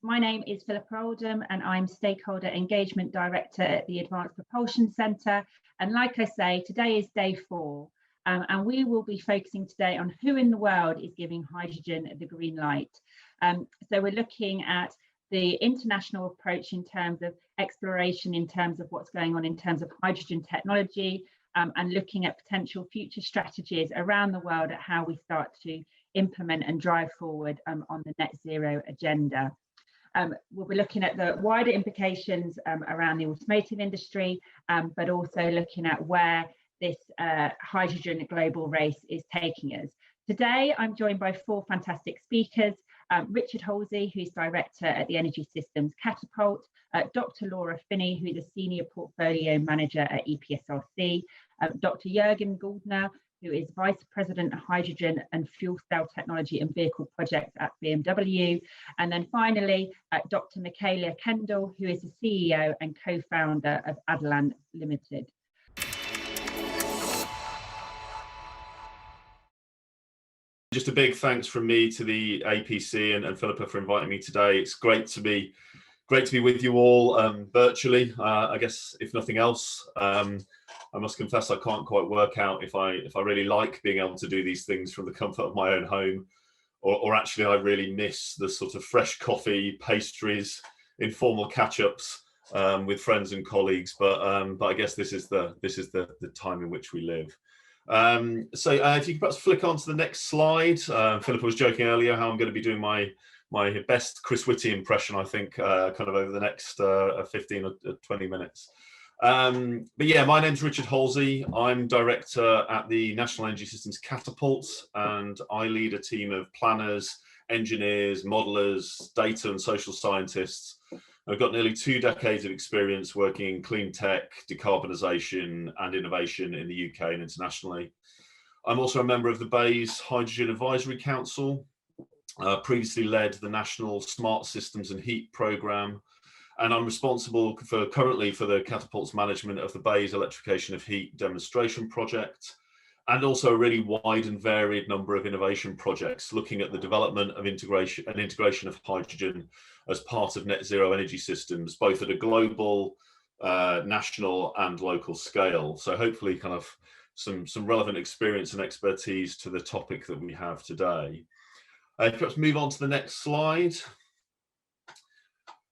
My name is Philippa Oldham and I'm Stakeholder Engagement Director at the Advanced Propulsion Centre. And like I say, today is day 4 and we will be focusing today on who in the world is giving hydrogen the green light. So we're looking at the international approach in terms of exploration, in terms of what's going on in terms of hydrogen technology, and looking at potential future strategies around the world at how we start to implement and drive forward on the net zero agenda. We'll be looking at the wider implications around the automotive industry, but also looking at where this hydrogen global race is taking us. Today, I'm joined by 4 fantastic speakers. Richard Halsey, who's Director at the Energy Systems Catapult, Dr. Laura Finney, who is a Senior Portfolio Manager at EPSRC, Dr. Jürgen Goldner, who is Vice President of Hydrogen and Fuel Cell Technology and Vehicle Projects at BMW. And then finally, Dr. Michaela Kendall, who is the CEO and co-founder of Adelan Limited. Just a big thanks from me to the APC and Philippa for inviting me today. It's great to be with you all virtually. I guess if nothing else, I must confess I can't quite work out if I really like being able to do these things from the comfort of my own home, or actually I really miss the sort of fresh coffee, pastries, informal catch-ups with friends and colleagues. But I guess this is the time in which we live. So if you could perhaps flick on to the next slide. Philippa was joking earlier how I'm going to be doing my best Chris Whitty impression, I think, kind of over the next 15 or 20 minutes. But yeah, my name's Richard Halsey. I'm Director at the National Energy Systems Catapult, and I lead a team of planners, engineers, modelers, data and social scientists. I've got nearly 2 decades of experience working in clean tech, decarbonisation and innovation in the UK and internationally. I'm also a member of the BEIS Hydrogen Advisory Council, previously led the National Smart Systems and Heat Programme, and I'm responsible currently for the Catapult's management of the BEIS Electrification of Heat demonstration project, and also a really wide and varied number of innovation projects looking at the development of integration of hydrogen as part of net zero energy systems, both at a global, national and local scale. So hopefully kind of some relevant experience and expertise to the topic that we have today. Perhaps move on to the next slide.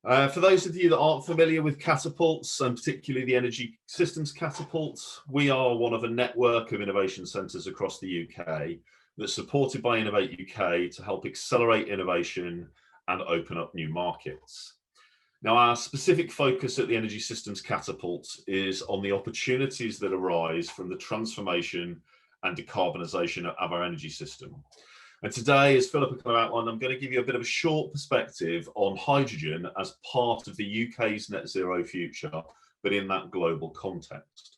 For those of you that aren't familiar with catapults, and particularly the Energy Systems Catapult, we are one of a network of innovation centres across the UK that's supported by Innovate UK to help accelerate innovation and open up new markets. Now, our specific focus at the Energy Systems Catapult is on the opportunities that arise from the transformation and decarbonisation of our energy system. And today, as Philippa kind of outlined, I'm going to give you a bit of a short perspective on hydrogen as part of the UK's net zero future, but in that global context.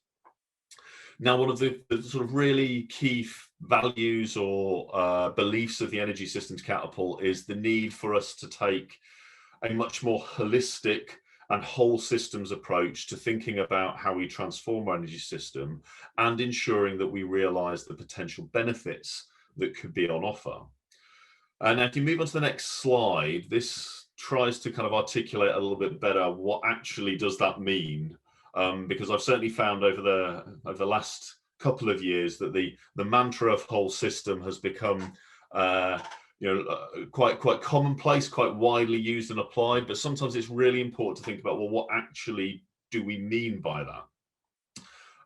Now, one of the sort of really key values or beliefs of the Energy Systems Catapult is the need for us to take a much more holistic and whole systems approach to thinking about how we transform our energy system and ensuring that we realise the potential benefits that could be on offer. And if you move on to the next slide, this tries to kind of articulate a little bit better what actually does that mean, because I've certainly found over the last couple of years that the mantra of whole system has become quite commonplace, quite widely used and applied, but sometimes it's really important to think about, well, what actually do we mean by that?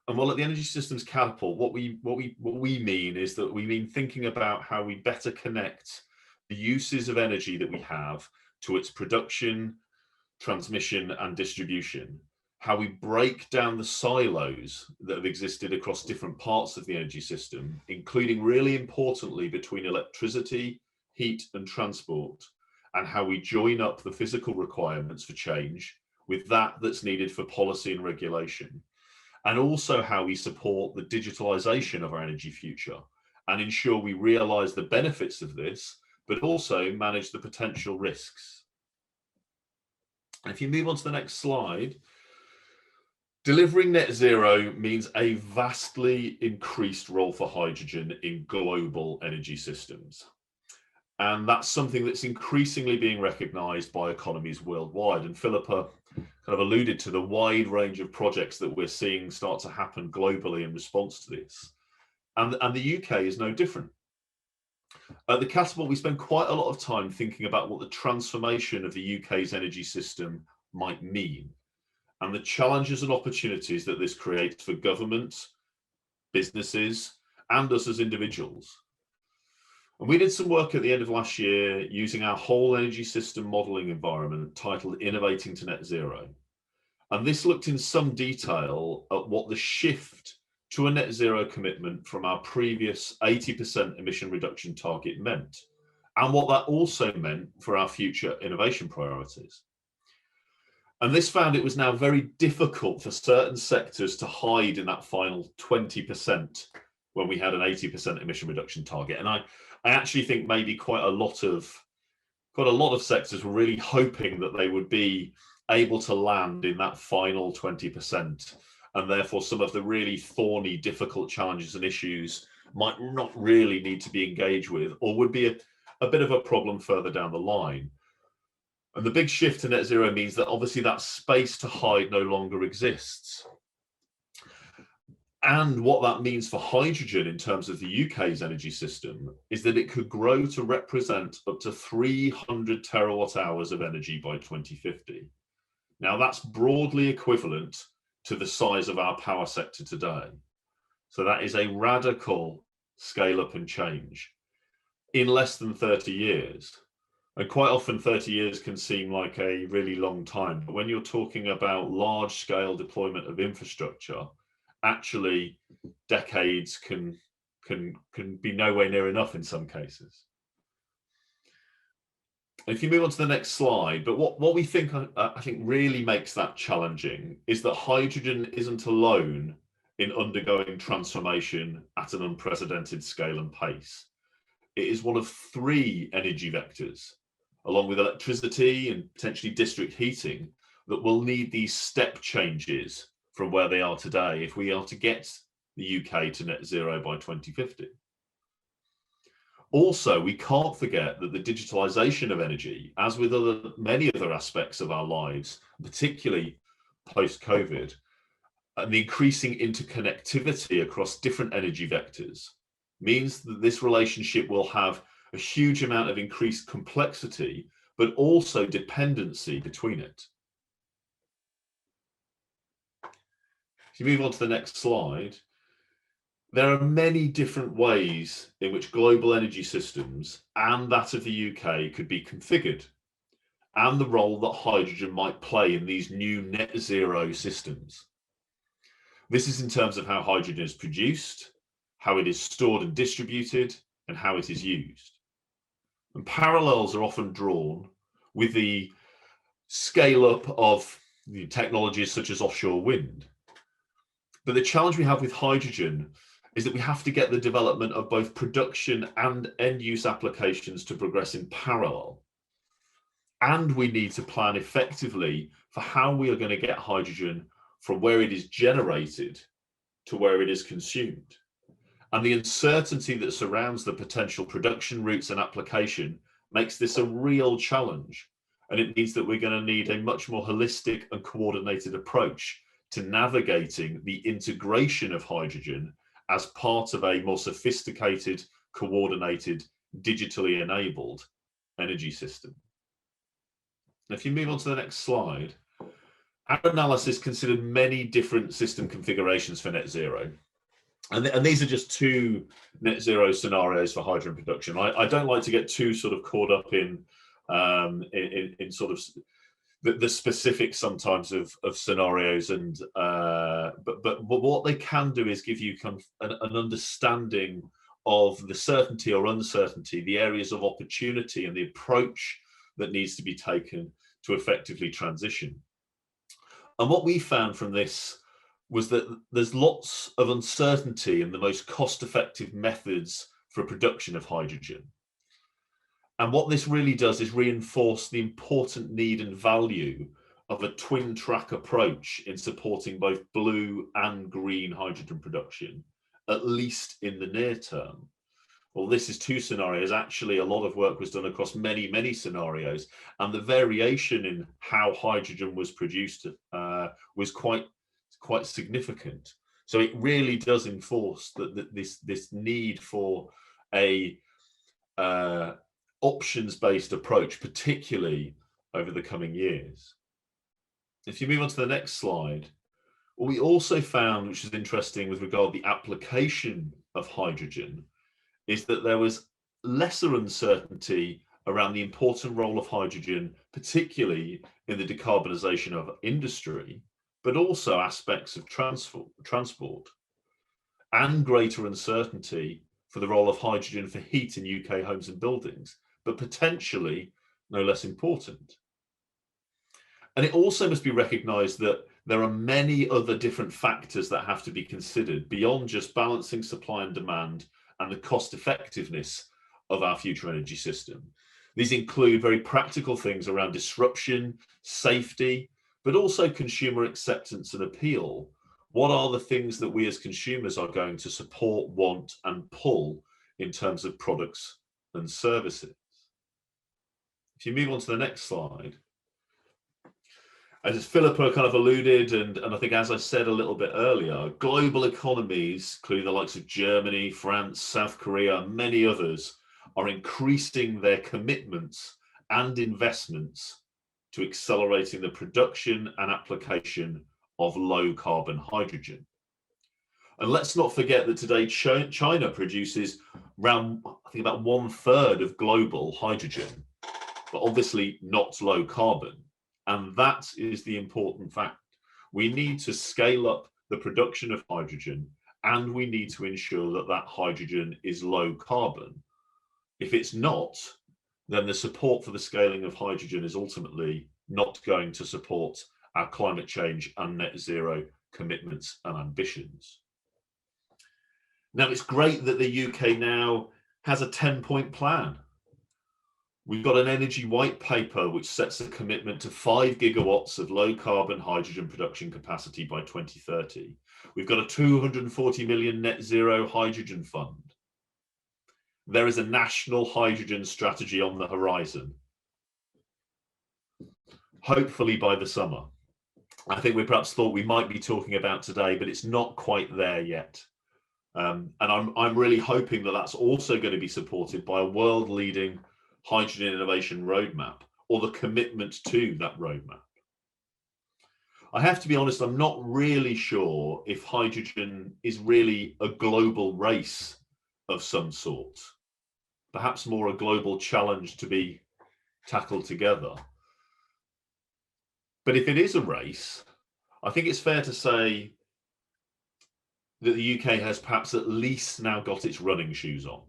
And well, at the Energy Systems Catapult, what we mean is that we mean thinking about how we better connect the uses of energy that we have to its production, transmission and distribution, how we break down the silos that have existed across different parts of the energy system, including really importantly between electricity, heat and transport, and how we join up the physical requirements for change with that that's needed for policy and regulation. And also how we support the digitalisation of our energy future and ensure we realise the benefits of this, but also manage the potential risks. And if you move on to the next slide, delivering net zero means a vastly increased role for hydrogen in global energy systems. And that's something that's increasingly being recognised by economies worldwide. And Philippa kind of alluded to the wide range of projects that we're seeing start to happen globally in response to this. And the UK is no different. At the Catapult, we spend quite a lot of time thinking about what the transformation of the UK's energy system might mean, and the challenges and opportunities that this creates for government, businesses, and us as individuals. And we did some work at the end of last year using our whole energy system modelling environment titled Innovating to Net Zero. And this looked in some detail at what the shift to a net zero commitment from our previous 80% emission reduction target meant, and what that also meant for our future innovation priorities. And this found it was now very difficult for certain sectors to hide in that final 20% when we had an 80% emission reduction target. And I actually think maybe quite a lot of sectors were really hoping that they would be able to land in that final 20%, and therefore some of the really thorny, difficult challenges and issues might not really need to be engaged with, or would be a bit of a problem further down the line. And the big shift to net zero means that obviously that space to hide no longer exists. And what that means for hydrogen in terms of the UK's energy system is that it could grow to represent up to 300 terawatt hours of energy by 2050. Now that's broadly equivalent to the size of our power sector today. So that is a radical scale up and change in less than 30 years. And quite often 30 years can seem like a really long time, but when you're talking about large scale deployment of infrastructure, actually decades can be nowhere near enough in some cases. And if you move on to the next slide, but what we think, I think really makes that challenging is that hydrogen isn't alone in undergoing transformation at an unprecedented scale and pace. It is one of 3 energy vectors, along with electricity and potentially district heating, that will need these step changes from where they are today if we are to get the UK to net zero by 2050. Also, we can't forget that the digitalization of energy, as with many other aspects of our lives, particularly post-COVID, and the increasing interconnectivity across different energy vectors, means that this relationship will have a huge amount of increased complexity, but also dependency between it. If you move on to the next slide, there are many different ways in which global energy systems and that of the UK could be configured, and the role that hydrogen might play in these new net zero systems. This is in terms of how hydrogen is produced, how it is stored and distributed, and how it is used. And parallels are often drawn with the scale up of technologies such as offshore wind. But the challenge we have with hydrogen is that we have to get the development of both production and end use applications to progress in parallel. And we need to plan effectively for how we are going to get hydrogen from where it is generated to where it is consumed. And the uncertainty that surrounds the potential production routes and application makes this a real challenge. And it means that we're going to need a much more holistic and coordinated approach to navigating the integration of hydrogen as part of a more sophisticated, coordinated, digitally enabled energy system. If you move on to the next slide, our analysis considered many different system configurations for net zero. And these are just 2 net zero scenarios for hydrogen production. I don't like to get too sort of caught up in sort of the specifics sometimes of scenarios, and but what they can do is give you kind of an understanding of the certainty or uncertainty, the areas of opportunity, and the approach that needs to be taken to effectively transition. And what we found from this was that there's lots of uncertainty in the most cost-effective methods for production of hydrogen. And what this really does is reinforce the important need and value of a twin track approach in supporting both blue and green hydrogen production, at least in the near term. well, this is 2 scenarios. Actually, a lot of work was done across many, many scenarios, and the variation in how hydrogen was produced was quite significant. So it really does enforce that this need for a options-based approach, particularly over the coming years. If you move on to the next slide, what we also found, which is interesting with regard to the application of hydrogen, is that there was lesser uncertainty around the important role of hydrogen, particularly in the decarbonisation of industry, but also aspects of transport, and greater uncertainty for the role of hydrogen for heat in UK homes and buildings, but potentially no less important. And it also must be recognised that there are many other different factors that have to be considered beyond just balancing supply and demand and the cost effectiveness of our future energy system. These include very practical things around disruption, safety, but also consumer acceptance and appeal. What are the things that we as consumers are going to support, want, and pull in terms of products and services? If you move on to the next slide. As Philippa kind of alluded, and I think as I said a little bit earlier, global economies, including the likes of Germany, France, South Korea, and many others, are increasing their commitments and investments to accelerating the production and application of low carbon hydrogen. And let's not forget that today China produces around, I think, about 1/3 of global hydrogen, but obviously not low carbon. And that is the important fact. We need to scale up the production of hydrogen, and we need to ensure that that hydrogen is low carbon. If it's not, then the support for the scaling of hydrogen is ultimately not going to support our climate change and net zero commitments and ambitions. Now, it's great that the UK now has a 10-point plan. We've got an energy white paper which sets a commitment to 5 gigawatts of low carbon hydrogen production capacity by 2030. We've got a 240 million net zero hydrogen fund. There is a national hydrogen strategy on the horizon, hopefully by the summer. I think we perhaps thought we might be talking about today, but it's not quite there yet. And I'm really hoping that that's also going to be supported by a world-leading hydrogen innovation roadmap, or the commitment to that roadmap. I have to be honest, I'm not really sure if hydrogen is really a global race of some sort, perhaps more a global challenge to be tackled together. But if it is a race, I think it's fair to say that the UK has perhaps at least now got its running shoes on.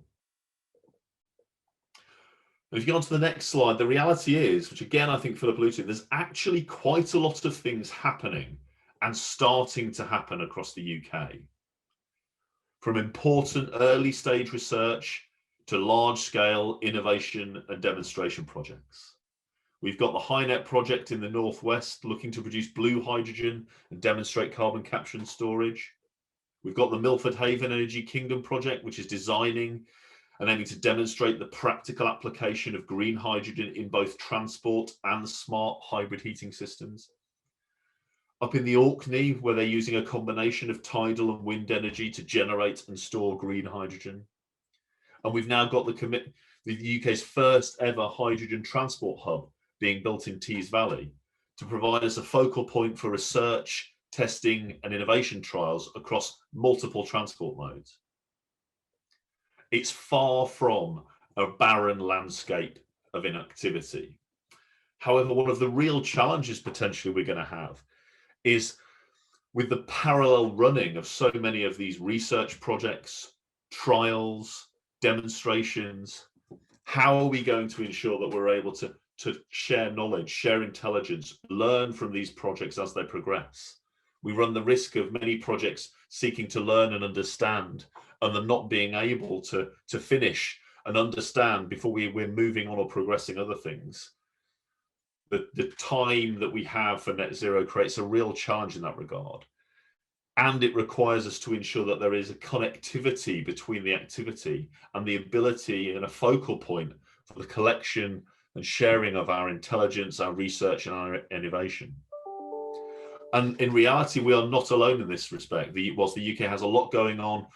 If you go on to the next slide, the reality is, which again I think Philip alluded to, there's actually quite a lot of things happening and starting to happen across the UK. From important early stage research to large scale innovation and demonstration projects. We've got the HyNet project in the Northwest looking to produce blue hydrogen and demonstrate carbon capture and storage. We've got the Milford Haven Energy Kingdom project, which is designing and aiming to demonstrate the practical application of green hydrogen in both transport and smart hybrid heating systems. Up in the Orkney, where they're using a combination of tidal and wind energy to generate and store green hydrogen. And we've now got the UK's first ever hydrogen transport hub being built in Tees Valley to provide us a focal point for research, testing and innovation trials across multiple transport modes. It's far from a barren landscape of inactivity. However, one of the real challenges potentially we're going to have is with the parallel running of so many of these research projects, trials, demonstrations. How are we going to ensure that we're able to share knowledge, share intelligence, learn from these projects as they progress? We run the risk of many projects seeking to learn and understand and them not being able to finish and understand before we're moving on or progressing other things. The time that we have for net zero creates a real challenge in that regard. And it requires us to ensure that there is a connectivity between the activity and the ability and a focal point for the collection and sharing of our intelligence, our research, and our innovation. And in reality, we are not alone in this respect. Whilst the UK has a lot going on,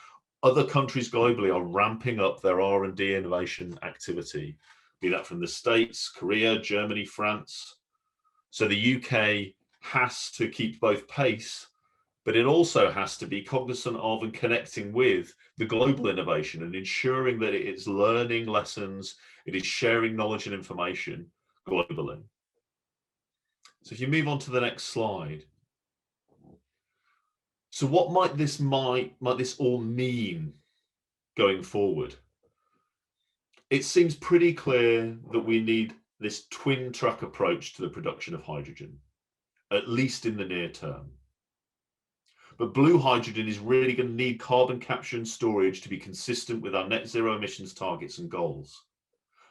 other countries globally are ramping up their R&D innovation activity, be that from the States, Korea, Germany, France. So the UK has to keep both pace, but it also has to be cognizant of and connecting with the global innovation and ensuring that it is learning lessons, it is sharing knowledge and information globally. So if you move on to the next slide. So what might this all mean going forward? It seems pretty clear that we need this twin track approach to the production of hydrogen, at least in the near term. But blue hydrogen is really going to need carbon capture and storage to be consistent with our net zero emissions targets and goals.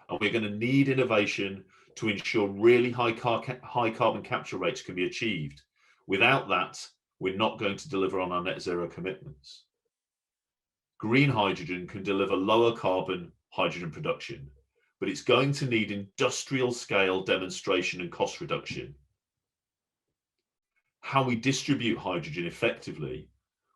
And we're going to need innovation to ensure really high carbon capture rates can be achieved. Without that, we're not going to deliver on our net zero commitments. Green hydrogen can deliver lower carbon hydrogen production, but it's going to need industrial scale demonstration and cost reduction. How we distribute hydrogen effectively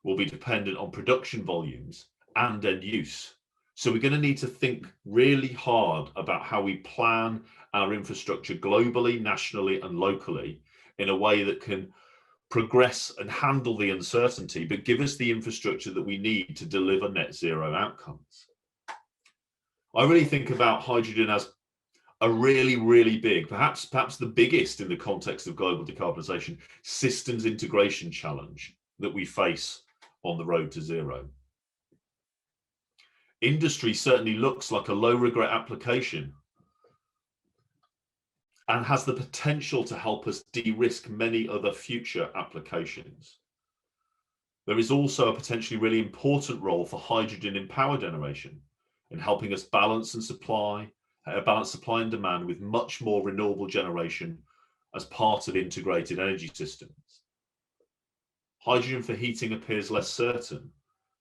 will be dependent on production volumes and end use. So we're going to need to think really hard about how we plan our infrastructure globally, nationally, and locally in a way that can progress and handle the uncertainty, but give us the infrastructure that we need to deliver net zero outcomes. I really think about hydrogen as a really, really big, perhaps the biggest in the context of global decarbonisation, systems integration challenge that we face on the road to zero. Industry certainly looks like a low regret application and has the potential to help us de-risk many other future applications. There is also a potentially really important role for hydrogen in power generation in helping us balance supply and demand with much more renewable generation as part of integrated energy systems. Hydrogen for heating appears less certain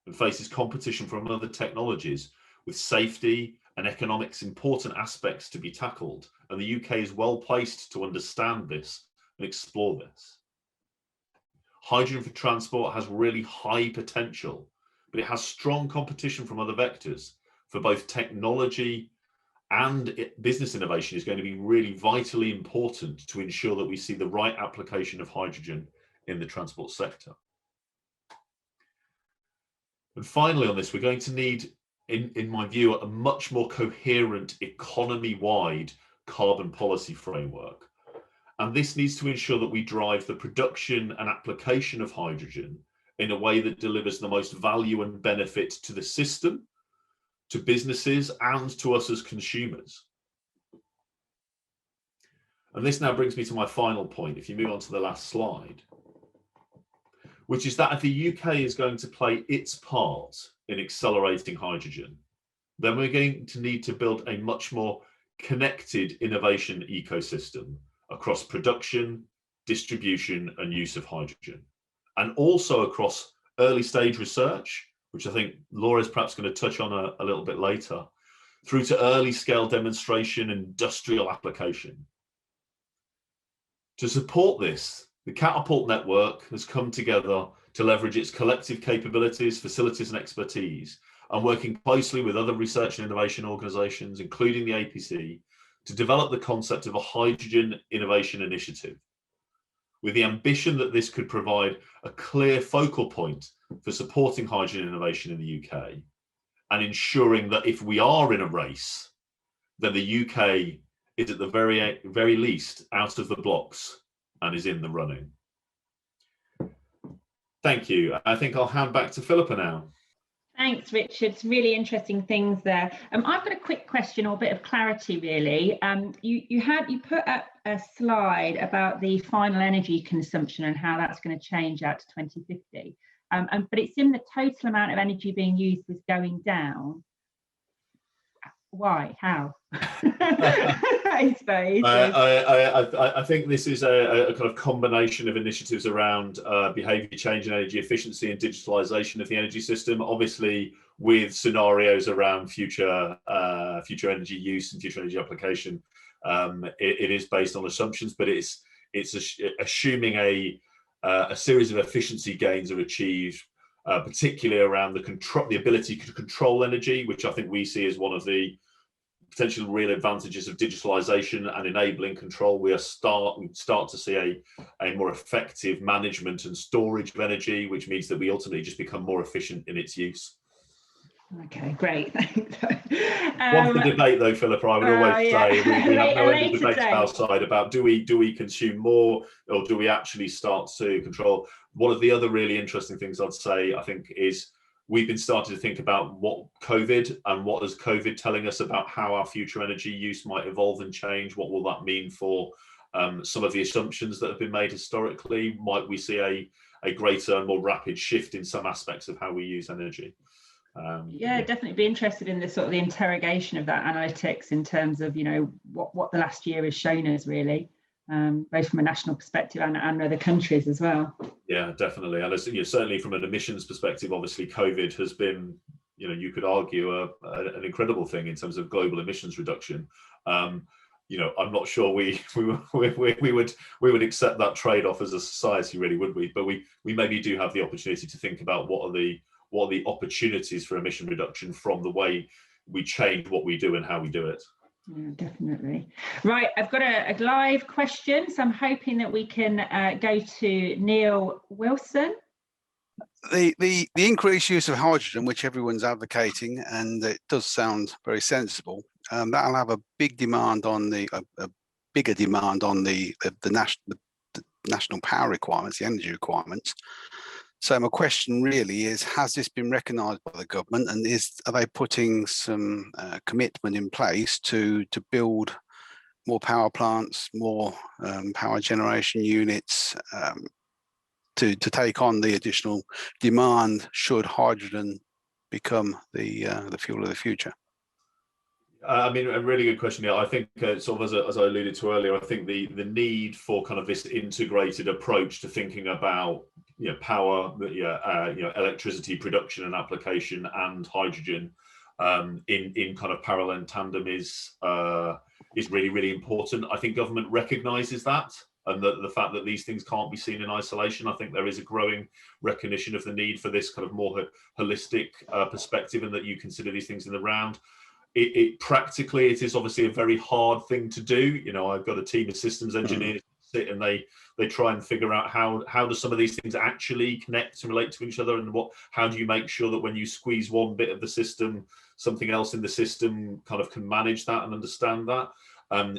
and faces competition from other technologies with safety and economics important aspects to be tackled, and the UK is well placed to understand this and explore this. Hydrogen for transport has really high potential, but it has strong competition from other vectors. For both technology and business innovation is going to be really vitally important to ensure that we see the right application of hydrogen in the transport sector. And finally on this, we're going to need, in my view, a much more coherent economy-wide carbon policy framework. And this needs to ensure that we drive the production and application of hydrogen in a way that delivers the most value and benefit to the system, to businesses, and to us as consumers. And this now brings me to my final point, if you move on to the last slide, which is that if the UK is going to play its part in accelerating hydrogen, then we're going to need to build a much more connected innovation ecosystem across production, distribution, and use of hydrogen, and also across early stage research, which I think Laura's perhaps going to touch on a little bit later, through to early scale demonstration and industrial application. To support this, the Catapult network has come together to leverage its collective capabilities, facilities, and expertise, and working closely with other research and innovation organisations, including the APC, to develop the concept of a hydrogen innovation initiative, with the ambition that this could provide a clear focal point for supporting hydrogen innovation in the UK and ensuring that if we are in a race, then the UK is at the very least out of the blocks and is in the running. Thank you. I think I'll hand back to Philippa now. Thanks, Richard. It's really interesting things there. I've got a quick question or a bit of clarity, really. You put up a slide about the final energy consumption and how that's going to change out to 2050. But it seemed the total amount of energy being used was going down. why? How? I suppose. I think this is a kind of combination of initiatives around behaviour change and energy efficiency and digitalisation of the energy system. Obviously, with scenarios around future energy use and future energy application, it is based on assumptions, but it's assuming a series of efficiency gains are achieved, particularly around the ability to control energy, which I think we see as one of the potential real advantages of digitalization and enabling control. We start to see a more effective management and storage of energy, which means that we ultimately just become more efficient in its use. Okay, great. Thanks. One for debate, though, Philippa, I would always say we have no end of debates outside about do we consume more or do we actually start to control. One of the other really interesting things I'd say, I think, is we've been starting to think about what COVID and what is COVID telling us about how our future energy use might evolve and change. What will that mean for some of the assumptions that have been made historically? Might we see a greater and more rapid shift in some aspects of how we use energy? Yeah, definitely be interested in the sort of the interrogation of that analytics in terms of, you know, what the last year has shown us, really, both from a national perspective and other countries as well. Yeah, definitely. And certainly from an emissions perspective, obviously COVID has been, you could argue an incredible thing in terms of global emissions reduction. I'm not sure we would accept that trade-off as a society, really, would we? But we maybe do have the opportunity to think about what are the opportunities for emission reduction from the way we change what we do and how we do it. Yeah, definitely. Right, I've got a live question, so I'm hoping that we can go to Neil Wilson. The increased use of hydrogen, which everyone's advocating, and it does sound very sensible, that'll have a big demand on a bigger demand on the national power requirements, the energy requirements. So my question really is, has this been recognised by the government, and are they putting some commitment in place to build more power plants, more power generation units to take on the additional demand should hydrogen become the fuel of the future? I mean, a really good question. Yeah, I think sort of as I alluded to earlier, I think the need for kind of this integrated approach to thinking about power, electricity production and application and hydrogen in kind of parallel and tandem is really, really important. I think government recognises that, and the fact that these things can't be seen in isolation. I think there is a growing recognition of the need for this kind of more holistic perspective, and that you consider these things in the round. Practically, it is obviously a very hard thing to do. I've got a team of systems engineers sit and they try and figure out how do some of these things actually connect and relate to each other, and how do you make sure that when you squeeze one bit of the system, something else in the system kind of can manage that and understand that.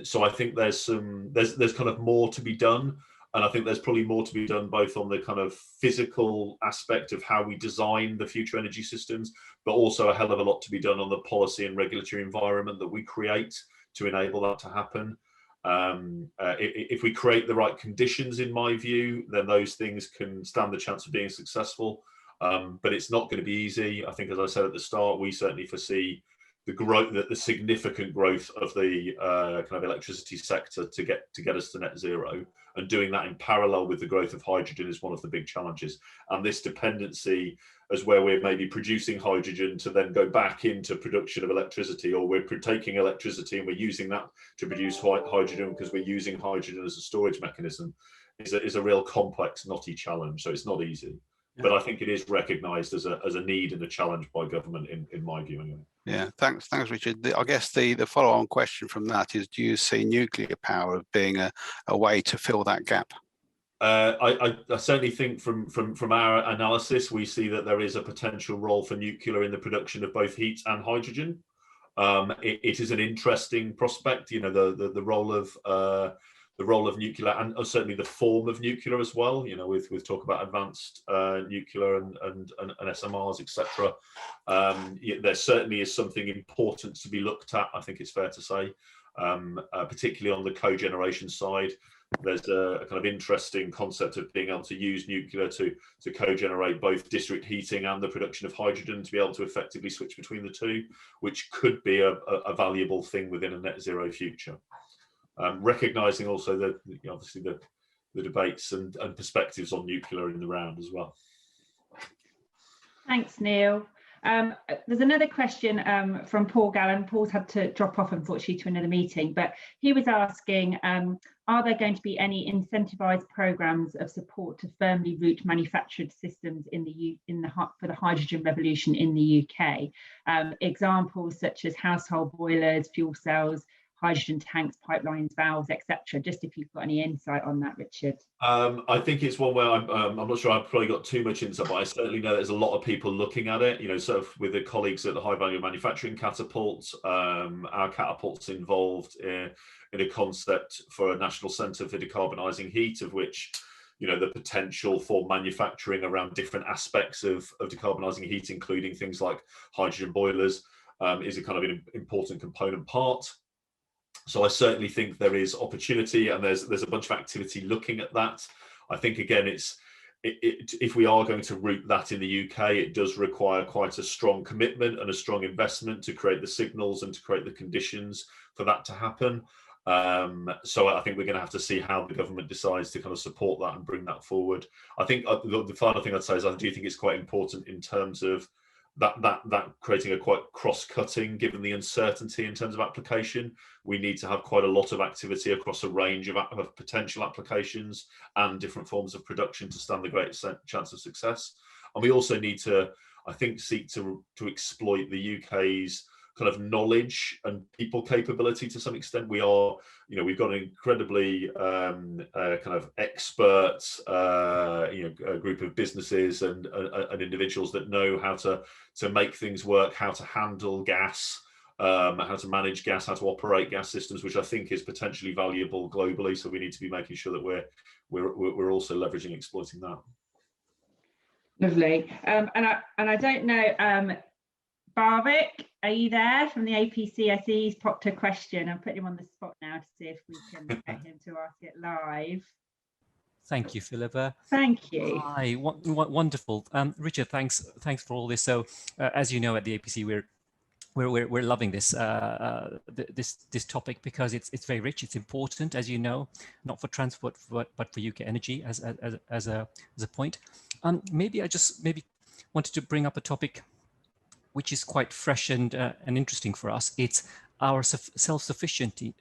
So I think there's kind of more to be done. And I think there's probably more to be done both on the kind of physical aspect of how we design the future energy systems, but also a hell of a lot to be done on the policy and regulatory environment that we create to enable that to happen. If we create the right conditions, in my view, then those things can stand the chance of being successful. But it's not going to be easy. I think, as I said at the start, we certainly foresee the significant growth of the kind of electricity sector to get us to net zero, and doing that in parallel with the growth of hydrogen is one of the big challenges. And this dependency, as where we're maybe producing hydrogen to then go back into production of electricity, or we're taking electricity and we're using that to produce hydrogen because we're using hydrogen as a storage mechanism, is a real complex, knotty challenge. So it's not easy. But I think it is recognised as a need and a challenge by government, in my view, anyway. Yeah, thanks, Richard. I guess the follow-on question from that is: do you see nuclear power being a way to fill that gap? I certainly think from our analysis, we see that there is a potential role for nuclear in the production of both heat and hydrogen. It is an interesting prospect, the role of nuclear, and certainly the form of nuclear as well. With talk about advanced nuclear and SMRs, etc. There certainly is something important to be looked at, I think it's fair to say, particularly on the cogeneration side. there's a kind of interesting concept of being able to use nuclear to co-generate both district heating and the production of hydrogen, to be able to effectively switch between the two, which could be a valuable thing within a net zero future. Recognizing also that obviously the debates and perspectives on nuclear in the round as well. Thanks, Neil. There's another question from Paul Gallen. Paul's had to drop off, unfortunately, to another meeting, but he was asking, are there going to be any incentivised programmes of support to firmly root manufactured systems for the hydrogen revolution in the UK? Examples such as household boilers, fuel cells, hydrogen tanks, pipelines, valves, etc. Just if you've got any insight on that, Richard. I think it's one where I'm not sure I've probably got too much insight, but I certainly know there's a lot of people looking at it. Sort of with the colleagues at the High Value Manufacturing Catapult, our catapult's involved in a concept for a national centre for decarbonising heat, of which the potential for manufacturing around different aspects of decarbonising heat, including things like hydrogen boilers, is a kind of an important component part. So I certainly think there is opportunity, and there's a bunch of activity looking at that. I think again, if we are going to root that in the UK, it does require quite a strong commitment and a strong investment to create the signals and to create the conditions for that to happen. So I think we're going to have to see how the government decides to kind of support that and bring that forward. I think the final thing I'd say is I do think it's quite important in terms of that creating a quite cross-cutting, given the uncertainty in terms of application. We need to have quite a lot of activity across a range of potential applications and different forms of production to stand the greatest chance of success. And we also need to, I think, seek to exploit the UK's kind of knowledge and people capability to some extent. We are, we've got an incredibly kind of expert, a group of businesses and individuals that know how to make things work, how to handle gas, how to manage gas, how to operate gas systems, which I think is potentially valuable globally. So we need to be making sure that we're also leveraging, exploiting that. Lovely. And I don't know, Barvik, are you there from the APC? I see he's popped a question. I'm putting him on the spot now to see if we can get him to ask it live. Thank you, Philippa. Thank you. Hi, wonderful. Richard, thanks for all this. So, as you know, at the APC, we're loving this this topic because it's very rich. It's important, as you know, not for transport but for UK energy as a point. Maybe I just wanted to bring up a topic which is quite fresh and interesting for us. It's our self-sufficiency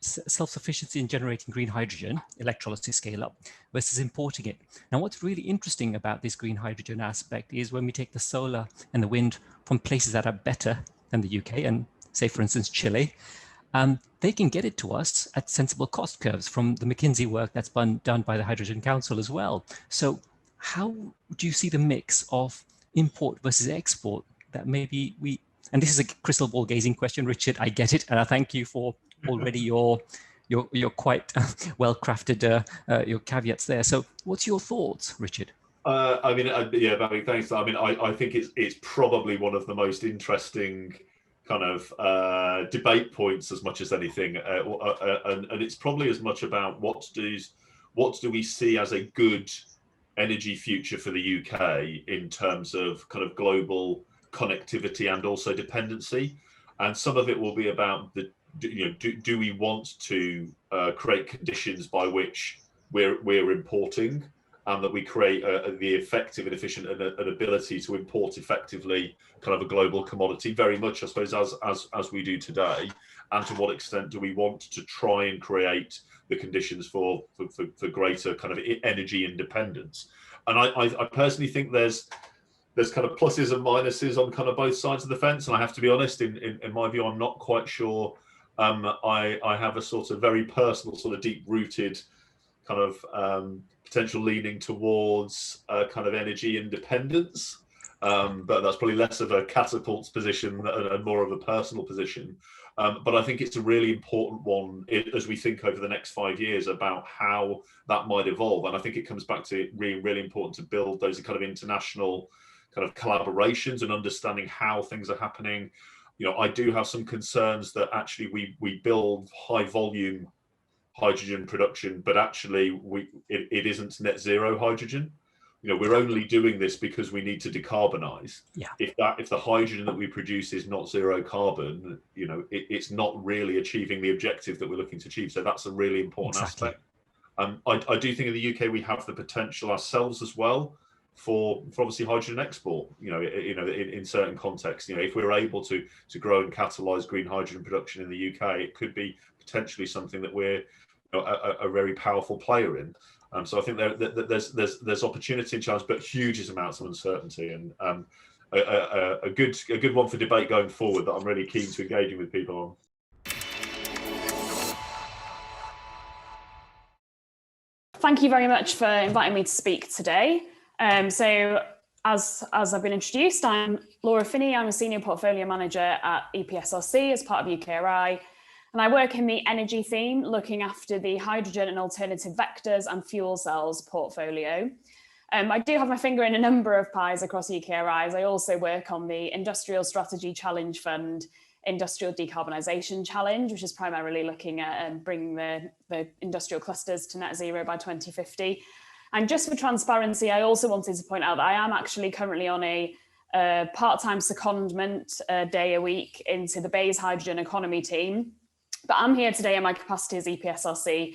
in generating green hydrogen, electrolysis scale up, versus importing it. Now, what's really interesting about this green hydrogen aspect is when we take the solar and the wind from places that are better than the UK, and say, for instance, Chile, they can get it to us at sensible cost curves from the McKinsey work that's been done by the Hydrogen Council as well. So how do you see the mix of import versus export that maybe we, and this is a crystal ball gazing question, Richard, I get it, and I thank you for already your quite well-crafted your caveats there. So what's your thoughts, Richard? Yeah, Barry, thanks. I think it's probably one of the most interesting kind of debate points as much as anything, and it's probably as much about what do we see as a good energy future for the UK in terms of kind of global connectivity and also dependency. And some of it will be about do we want to create conditions by which we're importing, and that we create the effective and efficient an ability to import effectively kind of a global commodity, very much I suppose as we do today, and to what extent do we want to try and create the conditions for greater kind of energy independence. And I personally think there's kind of pluses and minuses on kind of both sides of the fence, and I have to be honest, in my view, I'm not quite sure. I have a sort of very personal, sort of deep-rooted kind of potential leaning towards kind of energy independence, but that's probably less of a catapult's position and more of a personal position. But I think it's a really important one as we think over the next 5 years about how that might evolve. And I think it comes back to really, really important to build those kind of international kind of collaborations and understanding how things are happening. I do have some concerns that actually we build high volume hydrogen production, but actually it isn't net zero hydrogen. You know, we're only doing this because we need to decarbonize. Yeah. If the hydrogen that we produce is not zero carbon, you know, it's not really achieving the objective that we're looking to achieve. So that's a really important aspect. I do think in the UK we have the potential ourselves as well for obviously hydrogen export. You know, in certain contexts, you know, if we're able to grow and catalyze green hydrogen production in the UK, it could be potentially something that we're, you know, a very powerful player in. So I think there's opportunity and challenge, but huge amounts of uncertainty, and a good one for debate going forward that I'm really keen to engaging with people on. Thank you very much for inviting me to speak today. So as I've been introduced, I'm Laura Finney. I'm a Senior Portfolio Manager at EPSRC as part of UKRI. And I work in the energy theme, looking after the hydrogen and alternative vectors and fuel cells portfolio. I do have my finger in a number of pies across UKRIs. I also work on the Industrial Strategy Challenge Fund, Industrial Decarbonisation Challenge, which is primarily looking at bringing the industrial clusters to net zero by 2050. And just for transparency, I also wanted to point out that I am actually currently on a part-time secondment day a week into the Bayes Hydrogen Economy team. But I'm here today in my capacity as EPSRC,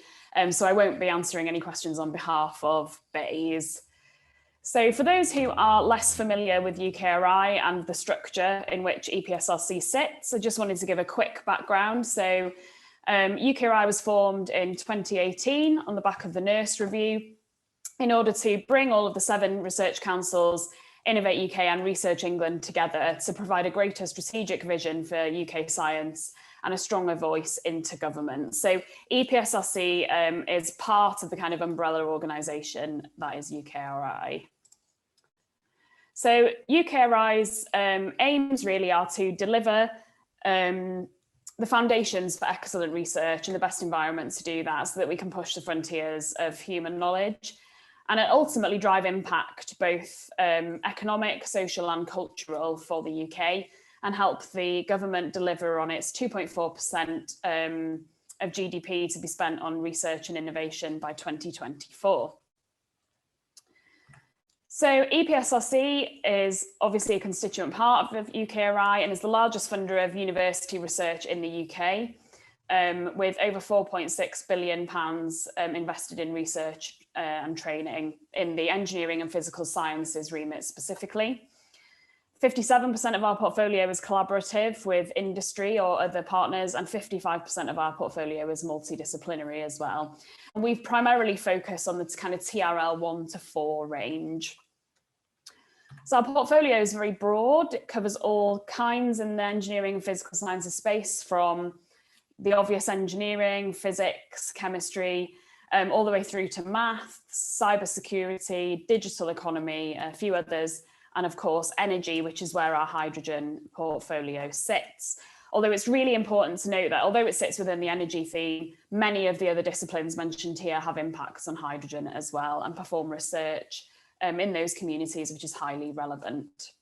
so I won't be answering any questions on behalf of Bayes. So for those who are less familiar with UKRI and the structure in which EPSRC sits, I just wanted to give a quick background. So UKRI was formed in 2018 on the back of the NERST review in order to bring all of the 7 research councils, Innovate UK and Research England together to provide a greater strategic vision for UK science and a stronger voice into government. So EPSRC is part of the kind of umbrella organisation that is UKRI. So UKRI's aims really are to deliver the foundations for excellent research and the best environment to do that, so that we can push the frontiers of human knowledge and ultimately drive impact, both economic, social and cultural for the UK, and help the government deliver on its 2.4% of GDP to be spent on research and innovation by 2024. So EPSRC is obviously a constituent part of UKRI and is the largest funder of university research in the UK, with over £4.6 billion invested in research and training in the engineering and physical sciences remit specifically. 57% of our portfolio is collaborative with industry or other partners, and 55% of our portfolio is multidisciplinary as well. And we've primarily focused on the kind of TRL 1 to 4 range. So our portfolio is very broad. It covers all kinds in the engineering and physical sciences space, from the obvious engineering, physics, chemistry, all the way through to maths, cybersecurity, digital economy, a few others, and of course, energy, which is where our hydrogen portfolio sits. Although it's really important to note that although it sits within the energy theme, many of the other disciplines mentioned here have impacts on hydrogen as well and perform research in those communities, which is highly relevant.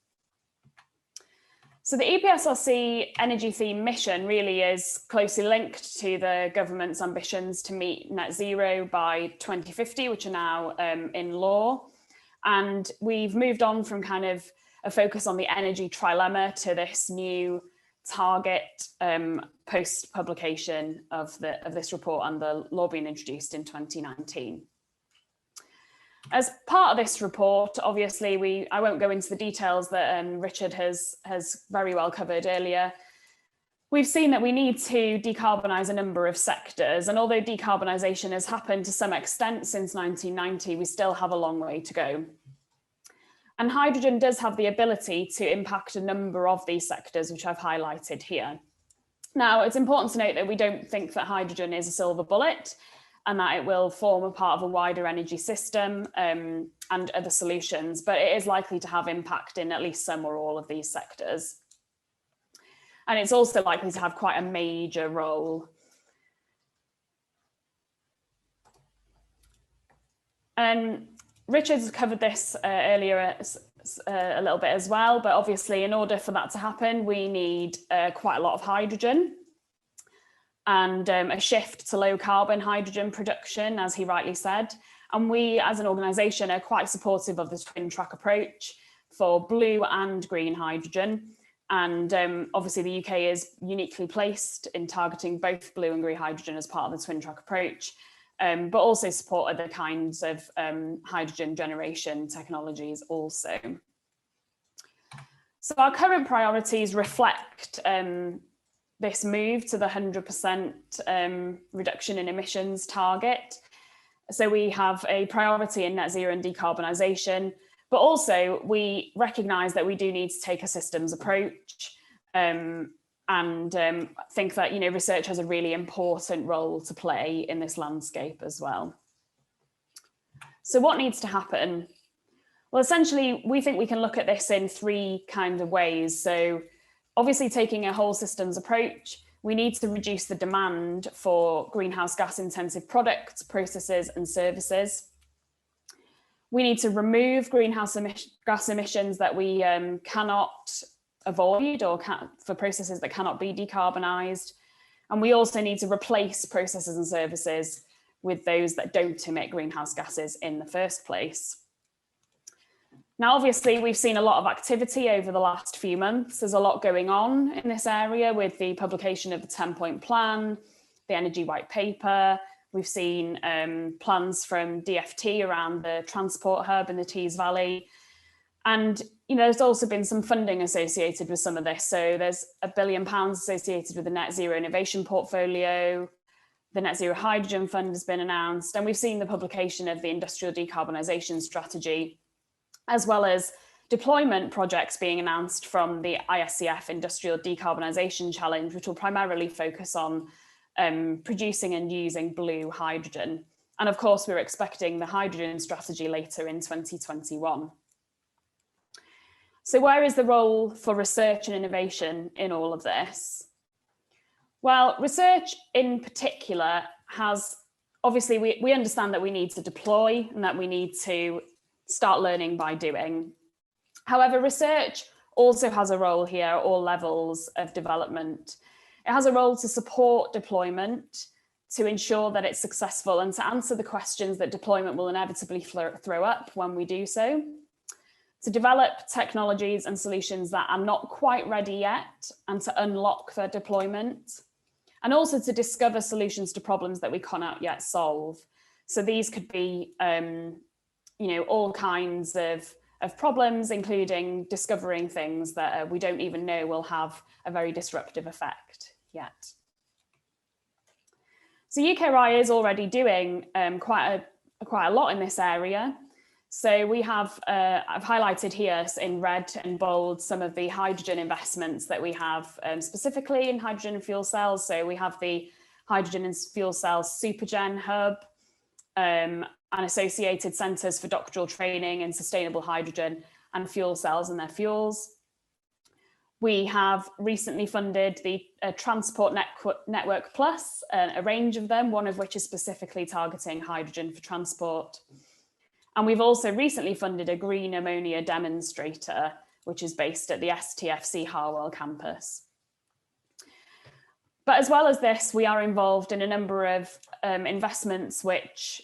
So the EPSRC energy theme mission really is closely linked to the government's ambitions to meet net zero by 2050, which are now in law. And we've moved on from kind of a focus on the energy trilemma to this new target post publication of this report and the law being introduced in 2019. As part of this report, obviously, I won't go into the details that Richard has very well covered earlier. We've seen that we need to decarbonise a number of sectors, and although decarbonisation has happened to some extent since 1990, we still have a long way to go. And hydrogen does have the ability to impact a number of these sectors, which I've highlighted here. Now, it's important to note that we don't think that hydrogen is a silver bullet and that it will form a part of a wider energy system and other solutions, but it is likely to have impact in at least some or all of these sectors. And it's also likely to have quite a major role. Richard's covered this earlier a little bit as well, but obviously in order for that to happen, we need quite a lot of hydrogen. and a shift to low carbon hydrogen production, as he rightly said. And we as an organisation are quite supportive of the twin track approach for blue and green hydrogen. And obviously the UK is uniquely placed in targeting both blue and green hydrogen as part of the twin track approach, but also support other kinds of hydrogen generation technologies also. So our current priorities reflect this move to the 100% reduction in emissions target. So we have a priority in net zero and decarbonisation, but also we recognise that we do need to take a systems approach and think that, you know, research has a really important role to play in this landscape as well. So what needs to happen? Well, essentially, we think we can look at this in three kind of ways. So obviously taking a whole systems approach, we need to reduce the demand for greenhouse gas intensive products, processes and services. We need to remove greenhouse gas emissions that we cannot avoid or for processes that cannot be decarbonised. And we also need to replace processes and services with those that don't emit greenhouse gases in the first place. Now, obviously, we've seen a lot of activity over the last few months. There's a lot going on in this area with the publication of the 10-point plan, the energy white paper. We've seen plans from DFT around the transport hub in the Tees Valley. And, you know, there's also been some funding associated with some of this. So there's £1 billion associated with the Net Zero Innovation Portfolio. The Net Zero Hydrogen Fund has been announced. And we've seen the publication of the Industrial Decarbonisation Strategy, as well as deployment projects being announced from the ISCF Industrial Decarbonisation Challenge, which will primarily focus on producing and using blue hydrogen. And of course, we're expecting the hydrogen strategy later in 2021. So where is the role for research and innovation in all of this? Well, research in particular has, obviously, we understand that we need to deploy and that we need to start learning by doing. However, research also has a role here at all levels of development. It has a role to support deployment, to ensure that it's successful and to answer the questions that deployment will inevitably throw up when we do so, to develop technologies and solutions that are not quite ready yet and to unlock their deployment, and also to discover solutions to problems that we cannot yet solve. So these could be you know, all kinds of problems, including discovering things that we don't even know will have a very disruptive effect yet. So UKRI is already doing quite a lot in this area. So we have, I've highlighted here in red and bold some of the hydrogen investments that we have specifically in hydrogen and fuel cells. So we have the Hydrogen and Fuel Cells Supergen Hub, and associated centres for doctoral training in sustainable hydrogen and fuel cells and their fuels. We have recently funded the Transport Network Plus, a range of them, one of which is specifically targeting hydrogen for transport. And we've also recently funded a green ammonia demonstrator, which is based at the STFC Harwell campus. But as well as this, we are involved in a number of investments which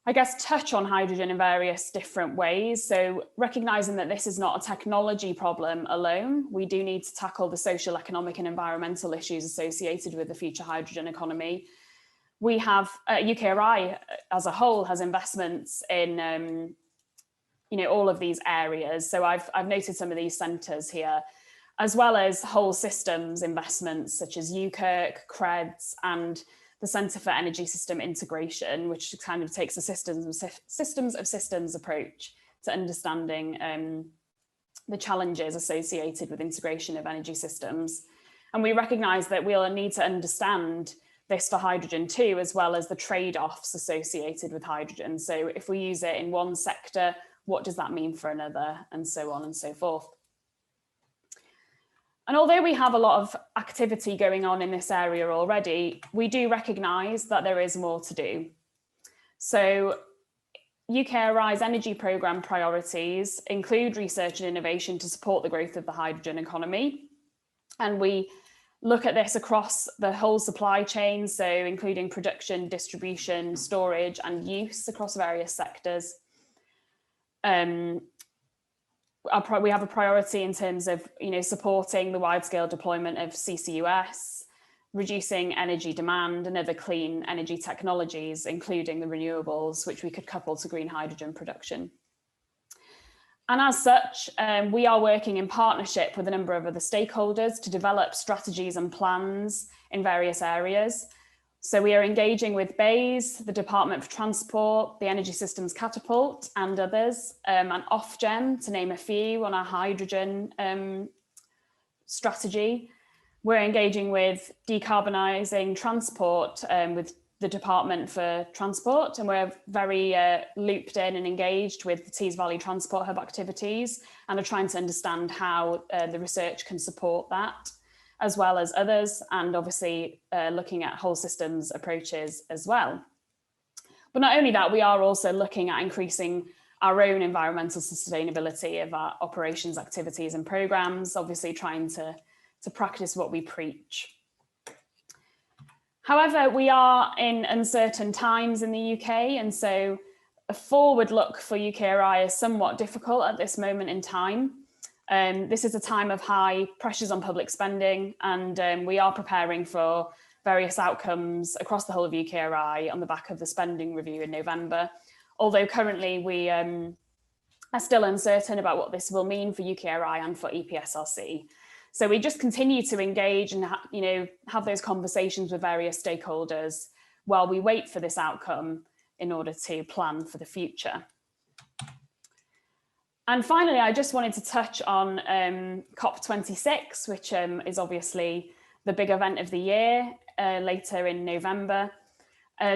I guess touch on hydrogen in various different ways. So recognizing that this is not a technology problem alone, we do need to tackle the social, economic and environmental issues associated with the future hydrogen economy. We have UKRI as a whole has investments in you know, all of these areas. So I've noted some of these centres here, as well as whole systems investments such as UKIRC, CREDS and the Centre for Energy System Integration, which kind of takes a systems of systems approach to understanding the challenges associated with integration of energy systems. And we recognise that we'll need to understand this for hydrogen too, as well as the trade-offs associated with hydrogen. So if we use it in one sector, what does that mean for another, and so on and so forth. And although we have a lot of activity going on in this area already, we do recognise that there is more to do. So UKRI's energy programme priorities include research and innovation to support the growth of the hydrogen economy. And we look at this across the whole supply chain, so including production, distribution, storage, and use across various sectors. We have a priority in terms of, supporting the wide-scale deployment of CCUS, reducing energy demand and other clean energy technologies, including the renewables, which we could couple to green hydrogen production. And as such, we are working in partnership with a number of other stakeholders to develop strategies and plans in various areas. So we are engaging with BEIS, the Department for Transport, the Energy Systems Catapult, and others, and Ofgem, to name a few, on our hydrogen strategy. We're engaging with decarbonising transport with the Department for Transport, and we're very looped in and engaged with the Tees Valley Transport Hub activities, and are trying to understand how the research can support that, as well as others, and obviously looking at whole systems approaches as well. But not only that, we are also looking at increasing our own environmental sustainability of our operations, activities and programmes, obviously trying to practice what we preach. However, we are in uncertain times in the UK, and so a forward look for UKRI is somewhat difficult at this moment in time. This is a time of high pressures on public spending, and we are preparing for various outcomes across the whole of UKRI on the back of the spending review in November. Although currently we are still uncertain about what this will mean for UKRI and for EPSRC. So we just continue to engage and have those conversations with various stakeholders while we wait for this outcome in order to plan for the future. And finally, I just wanted to touch on COP26, which is obviously the big event of the year later in November.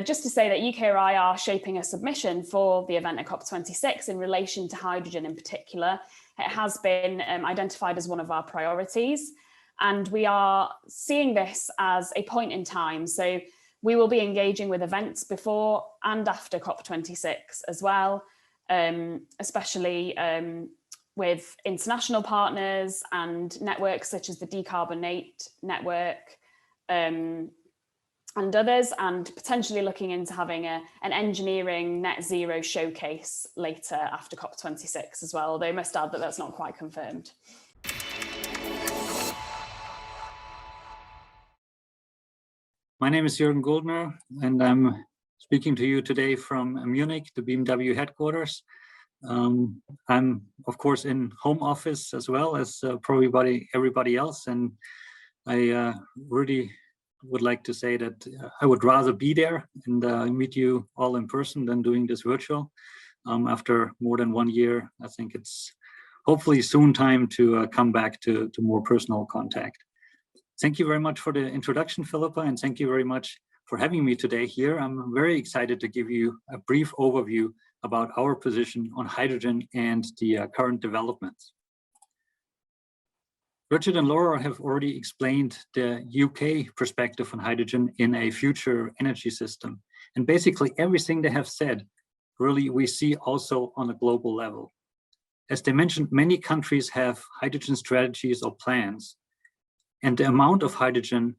Just to say that UKRI are shaping a submission for the event at COP26 in relation to hydrogen in particular. It has been identified as one of our priorities, and we are seeing this as a point in time. So we will be engaging with events before and after COP26 as well, especially with international partners and networks such as the Decarbonate Network, and others, and potentially looking into having an engineering net zero showcase later after COP26 as well, although I must add that that's not quite confirmed. My name is Jürgen Goldner, and I'm speaking to you today from Munich, the BMW headquarters. I'm, of course, in home office as well as probably everybody else, and I really would like to say that I would rather be there and meet you all in person than doing this virtual. After more than 1 year, I think it's hopefully soon time to come back to more personal contact. Thank you very much for the introduction, Philippa, and thank you very much for having me today here. I'm very excited to give you a brief overview about our position on hydrogen and the current developments. Richard and Laura have already explained the UK perspective on hydrogen in a future energy system. And basically everything they have said, really we see also on a global level. As they mentioned, many countries have hydrogen strategies or plans, and the amount of hydrogen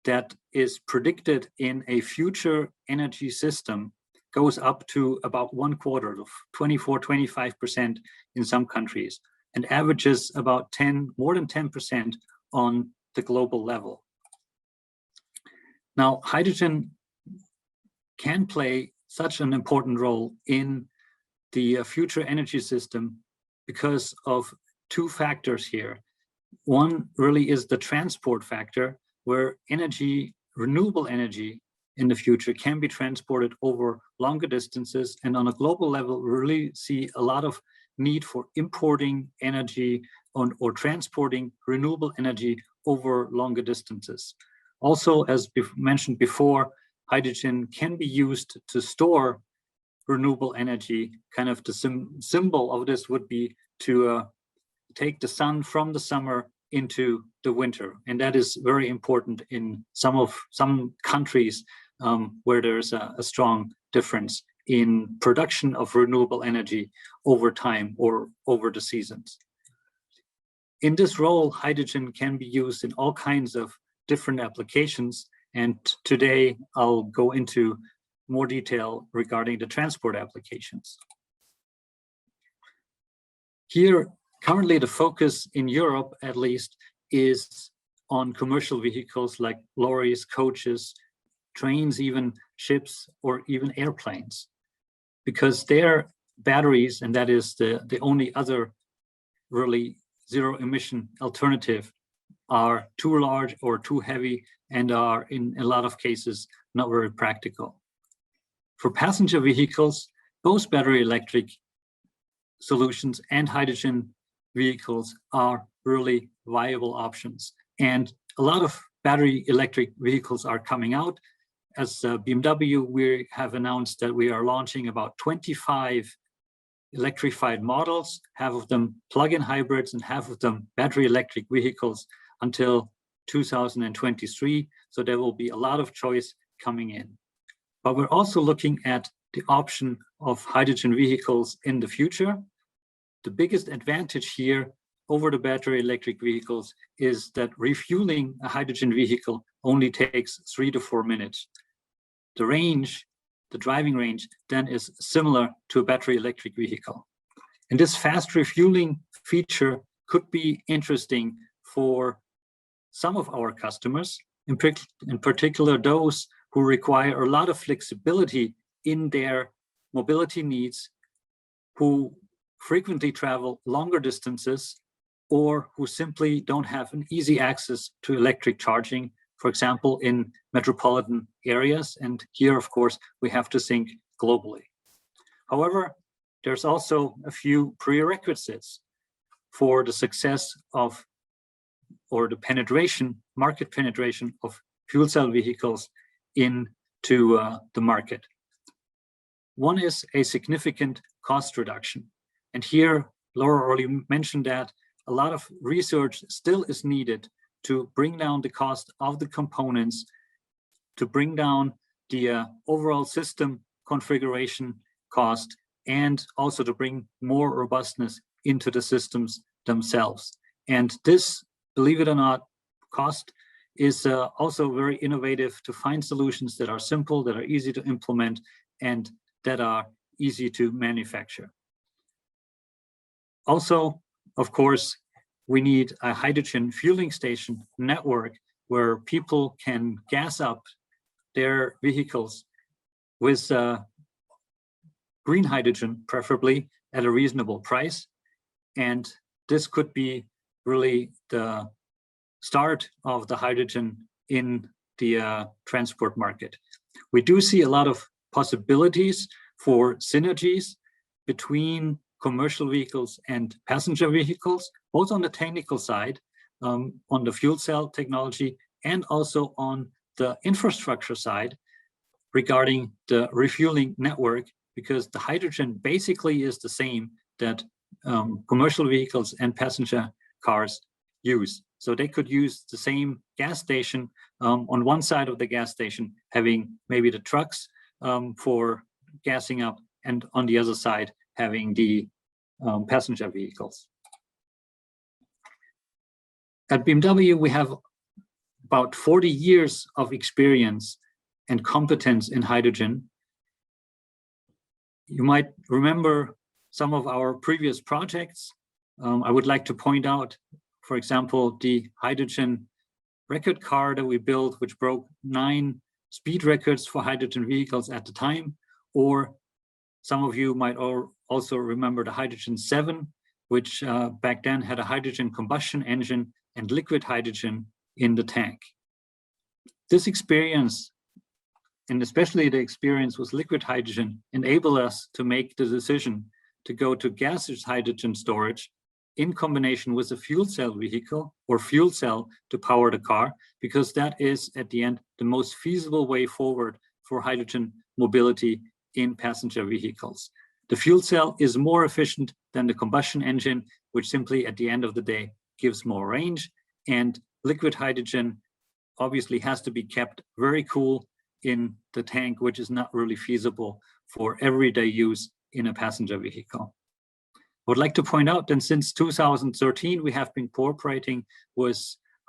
that is predicted in a future energy system goes up to about 1/4 of 24–25% in some countries, and averages about more than 10% on the global level. Now, hydrogen can play such an important role in the future energy system because of two factors here. One really is the transport factor, where energy, renewable energy in the future can be transported over longer distances, and on a global level, we really see a lot of need for importing energy or transporting renewable energy over longer distances. Also, as mentioned before, hydrogen can be used to store renewable energy. Kind of the symbol of this would be to take the sun from the summer into the winter, and that is very important in some countries where there's a strong difference in production of renewable energy over time or over the seasons. In this role, hydrogen can be used in all kinds of different applications. And today I'll go into more detail regarding the transport applications. Here, currently the focus in Europe, at least, is on commercial vehicles like lorries, coaches, trains, even ships, or even airplanes, because their batteries, and that is the only other really zero emission alternative, are too large or too heavy and are in a lot of cases not very practical. For passenger vehicles, both battery electric solutions and hydrogen vehicles are really viable options. And a lot of battery electric vehicles are coming out. As BMW, we have announced that we are launching about 25 electrified models, half of them plug-in hybrids and half of them battery electric vehicles until 2023. So there will be a lot of choice coming in. But we're also looking at the option of hydrogen vehicles in the future. The biggest advantage here over the battery electric vehicles is that refueling a hydrogen vehicle only takes 3 to 4 minutes. The range, the driving range, then is similar to a battery electric vehicle. And this fast refueling feature could be interesting for some of our customers, in particular those who require a lot of flexibility in their mobility needs, who frequently travel longer distances, or who simply don't have an easy access to electric charging, for example, in metropolitan areas. And here, of course, we have to think globally. However, there's also a few prerequisites for the success of, or the penetration, market penetration of fuel cell vehicles into the market. One is a significant cost reduction. And here, Laura already mentioned that a lot of research still is needed to bring down the cost of the components, to bring down the overall system configuration cost, and also to bring more robustness into the systems themselves. And this, believe it or not, cost is also very innovative to find solutions that are simple, that are easy to implement, and that are easy to manufacture. Also, of course, we need a hydrogen fueling station network where people can gas up their vehicles with green hydrogen, preferably at a reasonable price. And this could be really the start of the hydrogen in the transport market. We do see a lot of possibilities for synergies between commercial vehicles and passenger vehicles, both on the technical side, on the fuel cell technology, and also on the infrastructure side regarding the refueling network, because the hydrogen basically is the same that commercial vehicles and passenger cars use. So they could use the same gas station on one side of the gas station, having maybe the trucks for gassing up, and on the other side, having the passenger vehicles. At BMW, we have about 40 years of experience and competence in hydrogen. You might remember some of our previous projects. I would like to point out, for example, the hydrogen record car that we built, which broke 9 speed records for hydrogen vehicles at the time. Or some of you might also remember the Hydrogen 7, which back then had a hydrogen combustion engine and liquid hydrogen in the tank. This experience, and especially the experience with liquid hydrogen, enabled us to make the decision to go to gaseous hydrogen storage in combination with a fuel cell vehicle or fuel cell to power the car, because that is at the end the most feasible way forward for hydrogen mobility in passenger vehicles. The fuel cell is more efficient than the combustion engine, which simply at the end of the day gives more range, and liquid hydrogen obviously has to be kept very cool in the tank, which is not really feasible for everyday use in a passenger vehicle. I would like to point out that since 2013, we have been cooperating with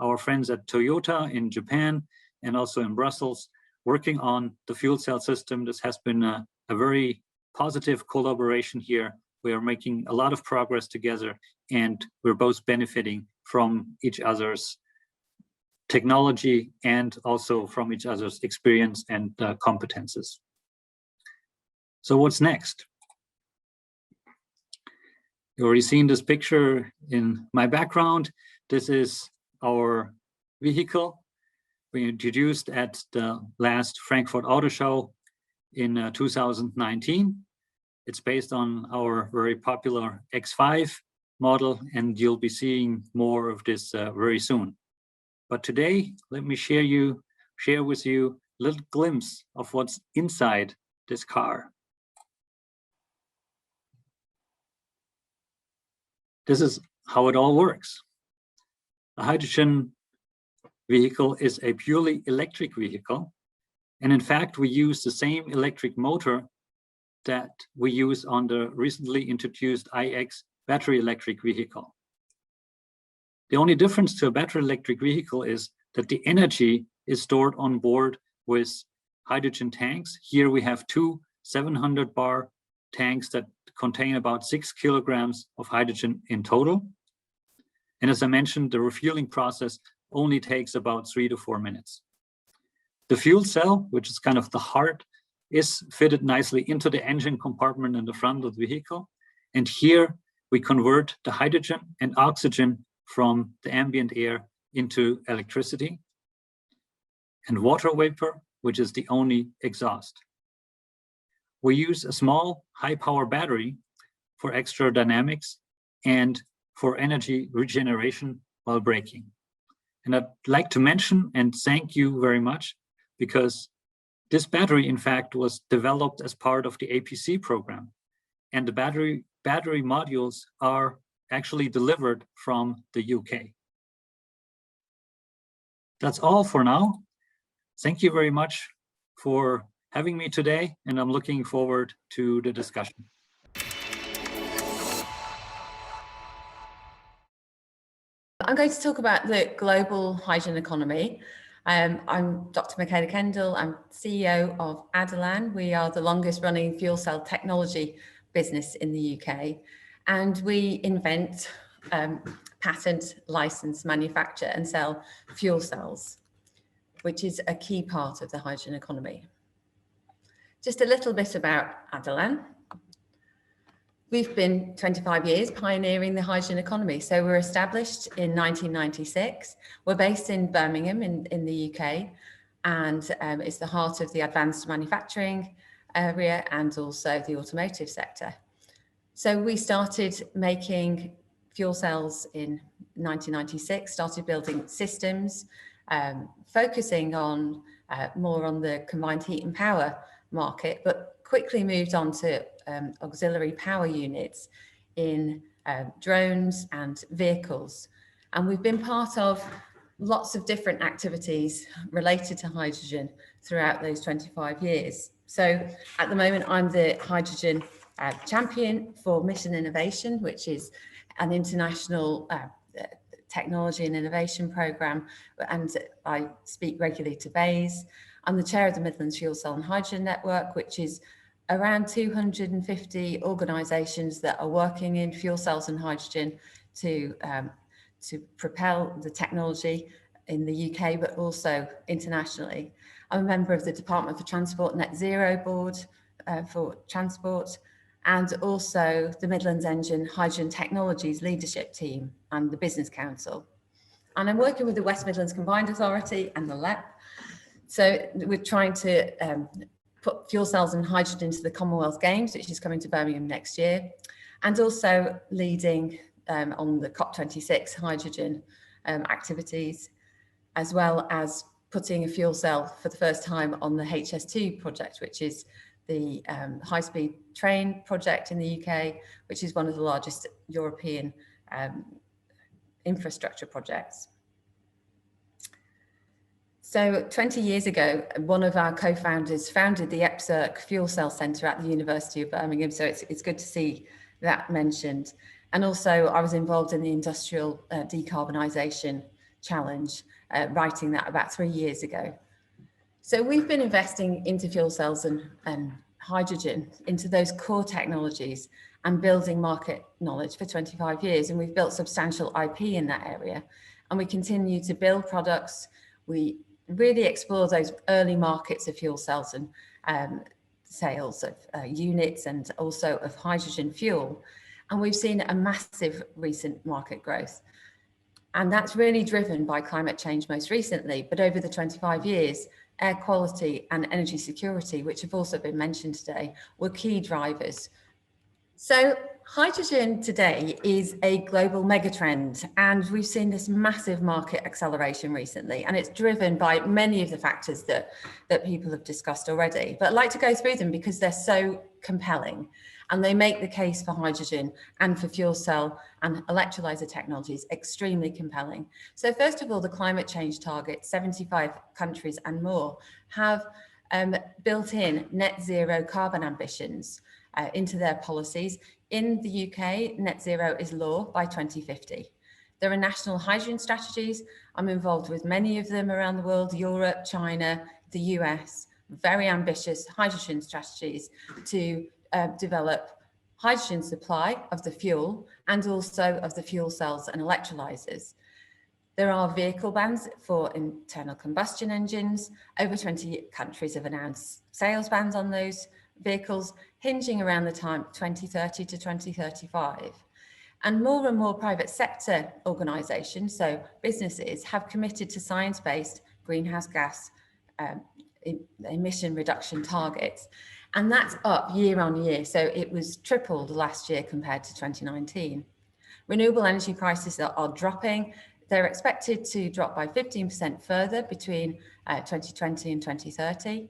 our friends at Toyota in Japan and also in Brussels, working on the fuel cell system. This has been a very positive collaboration here. We are making a lot of progress together, and we're both benefiting from each other's technology and also from each other's experience and competences. So what's next? You've already seen this picture in my background. This is our vehicle we introduced at the last Frankfurt Auto Show in 2019. It's based on our very popular X5 model, and you'll be seeing more of this very soon. But today, let me share with you a little glimpse of what's inside this car. This is how it all works. A hydrogen vehicle is a purely electric vehicle. And in fact, we use the same electric motor that we use on the recently introduced iX battery electric vehicle. The only difference to a battery electric vehicle is that the energy is stored on board with hydrogen tanks. Here we have two 700 bar tanks that contain about 6 kilograms of hydrogen in total. And as I mentioned, the refueling process only takes about 3 to 4 minutes. The fuel cell, which is kind of the heart, is fitted nicely into the engine compartment in the front of the vehicle. And here we convert the hydrogen and oxygen from the ambient air into electricity and water vapor, which is the only exhaust. We use a small high power battery for extra dynamics and for energy regeneration while braking. And I'd like to mention and thank you very much, because this battery, in fact, was developed as part of the APC program. And the battery modules are actually delivered from the UK. That's all for now. Thank you very much for having me today, and I'm looking forward to the discussion. I'm going to talk about the global hydrogen economy. I'm Dr. Michaela Kendall. I'm CEO of Adelan. We are the longest running fuel cell technology business in the UK. And we invent, patent, license, manufacture and sell fuel cells, which is a key part of the hydrogen economy. Just a little bit about Adelan. We've been 25 years pioneering the hydrogen economy. So we're established in 1996. We're based in Birmingham in the UK, and it's the heart of the advanced manufacturing area and also the automotive sector. So we started making fuel cells in 1996, started building systems, focusing on more on the combined heat and power market, but quickly moved on to auxiliary power units in drones and vehicles. And we've been part of lots of different activities related to hydrogen throughout those 25 years. So at the moment, I'm the hydrogen champion for Mission Innovation, which is an international technology and innovation program, and I speak regularly to BAYS. I'm the chair of the Midlands Fuel Cell and Hydrogen Network, which is around 250 organisations that are working in fuel cells and hydrogen to propel the technology in the UK, but also internationally. I'm a member of the Department for Transport Net Zero Board for Transport, and also the Midlands Engine Hydrogen Technologies Leadership Team and the Business Council. And I'm working with the West Midlands Combined Authority and the LEP. So we're trying to put fuel cells and hydrogen into the Commonwealth Games, which is coming to Birmingham next year, and also leading on the COP26 hydrogen activities, as well as putting a fuel cell for the first time on the HS2 project, which is the high-speed train project in the UK, which is one of the largest European infrastructure projects. So 20 years ago, one of our co-founders founded the EPSRC Fuel Cell Centre at the University of Birmingham. So it's good to see that mentioned. And also I was involved in the industrial decarbonisation challenge, writing that about 3 years ago. So we've been investing into fuel cells and hydrogen, into those core technologies, and building market knowledge for 25 years. And we've built substantial IP in that area. And we continue to build products. We really explore those early markets of fuel cells and sales of units and also of hydrogen fuel. And we've seen a massive recent market growth. And that's really driven by climate change most recently, but over the 25 years, air quality and energy security, which have also been mentioned today, were key drivers. So hydrogen today is a global megatrend, and we've seen this massive market acceleration recently, and it's driven by many of the factors that people have discussed already. But I'd like to go through them because they're so compelling, and they make the case for hydrogen and for fuel cell and electrolyzer technologies extremely compelling. So first of all, the climate change target, 75 countries and more have built in net zero carbon ambitions into their policies. In the UK, net zero is law by 2050. There are national hydrogen strategies. I'm involved with many of them around the world, Europe, China, the US, very ambitious hydrogen strategies to develop hydrogen supply of the fuel and also of the fuel cells and electrolyzers. There are vehicle bans for internal combustion engines. Over 20 countries have announced sales bans on those vehicles, hinging around the time 2030 to 2035. And more private sector organisations, so businesses, have committed to science-based greenhouse gas emission reduction targets. And that's up year on year. So it was tripled last year compared to 2019. Renewable energy prices are dropping. They're expected to drop by 15% further between 2020 and 2030.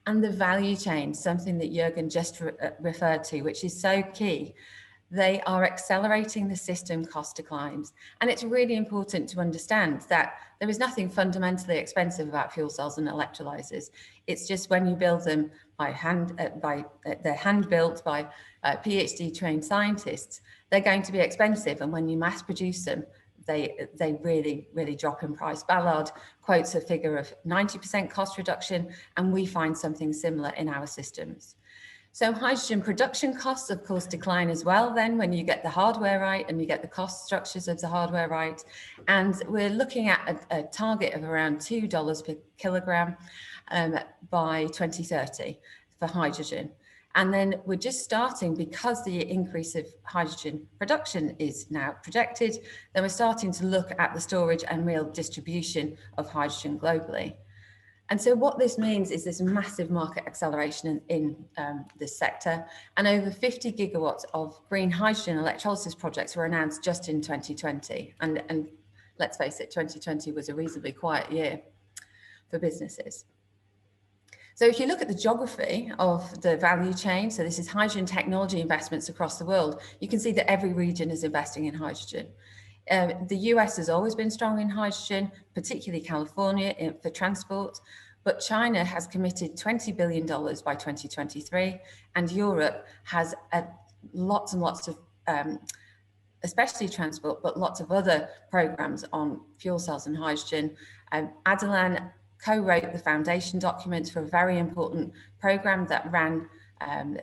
And the value chain, something that Jürgen just referred to, which is so key, they are accelerating the system cost declines. And it's really important to understand that there is nothing fundamentally expensive about fuel cells and electrolyzers. It's just when you build them by hand, they're hand built by PhD trained scientists, they're going to be expensive. And when you mass produce them, they really drop in price. Ballard quotes a figure of 90% cost reduction, and we find something similar in our systems. So hydrogen production costs, of course, decline as well then when you get the hardware right and you get the cost structures of the hardware right. And we're looking at a target of around $2 per kilogram by 2030 for hydrogen. And then we're just starting, because the increase of hydrogen production is now projected, then we're starting to look at the storage and real distribution of hydrogen globally. And so what this means is this massive market acceleration in this sector, and over 50 gigawatts of green hydrogen electrolysis projects were announced just in 2020. And let's face it, 2020 was a reasonably quiet year for businesses. So if you look at the geography of the value chain, so this is hydrogen technology investments across the world, you can see that every region is investing in hydrogen. The US has always been strong in hydrogen, particularly California for transport, but China has committed $20 billion by 2023, and Europe has lots and lots of, especially transport, but lots of other programs on fuel cells and hydrogen. Adelan co-wrote the foundation documents for a very important program that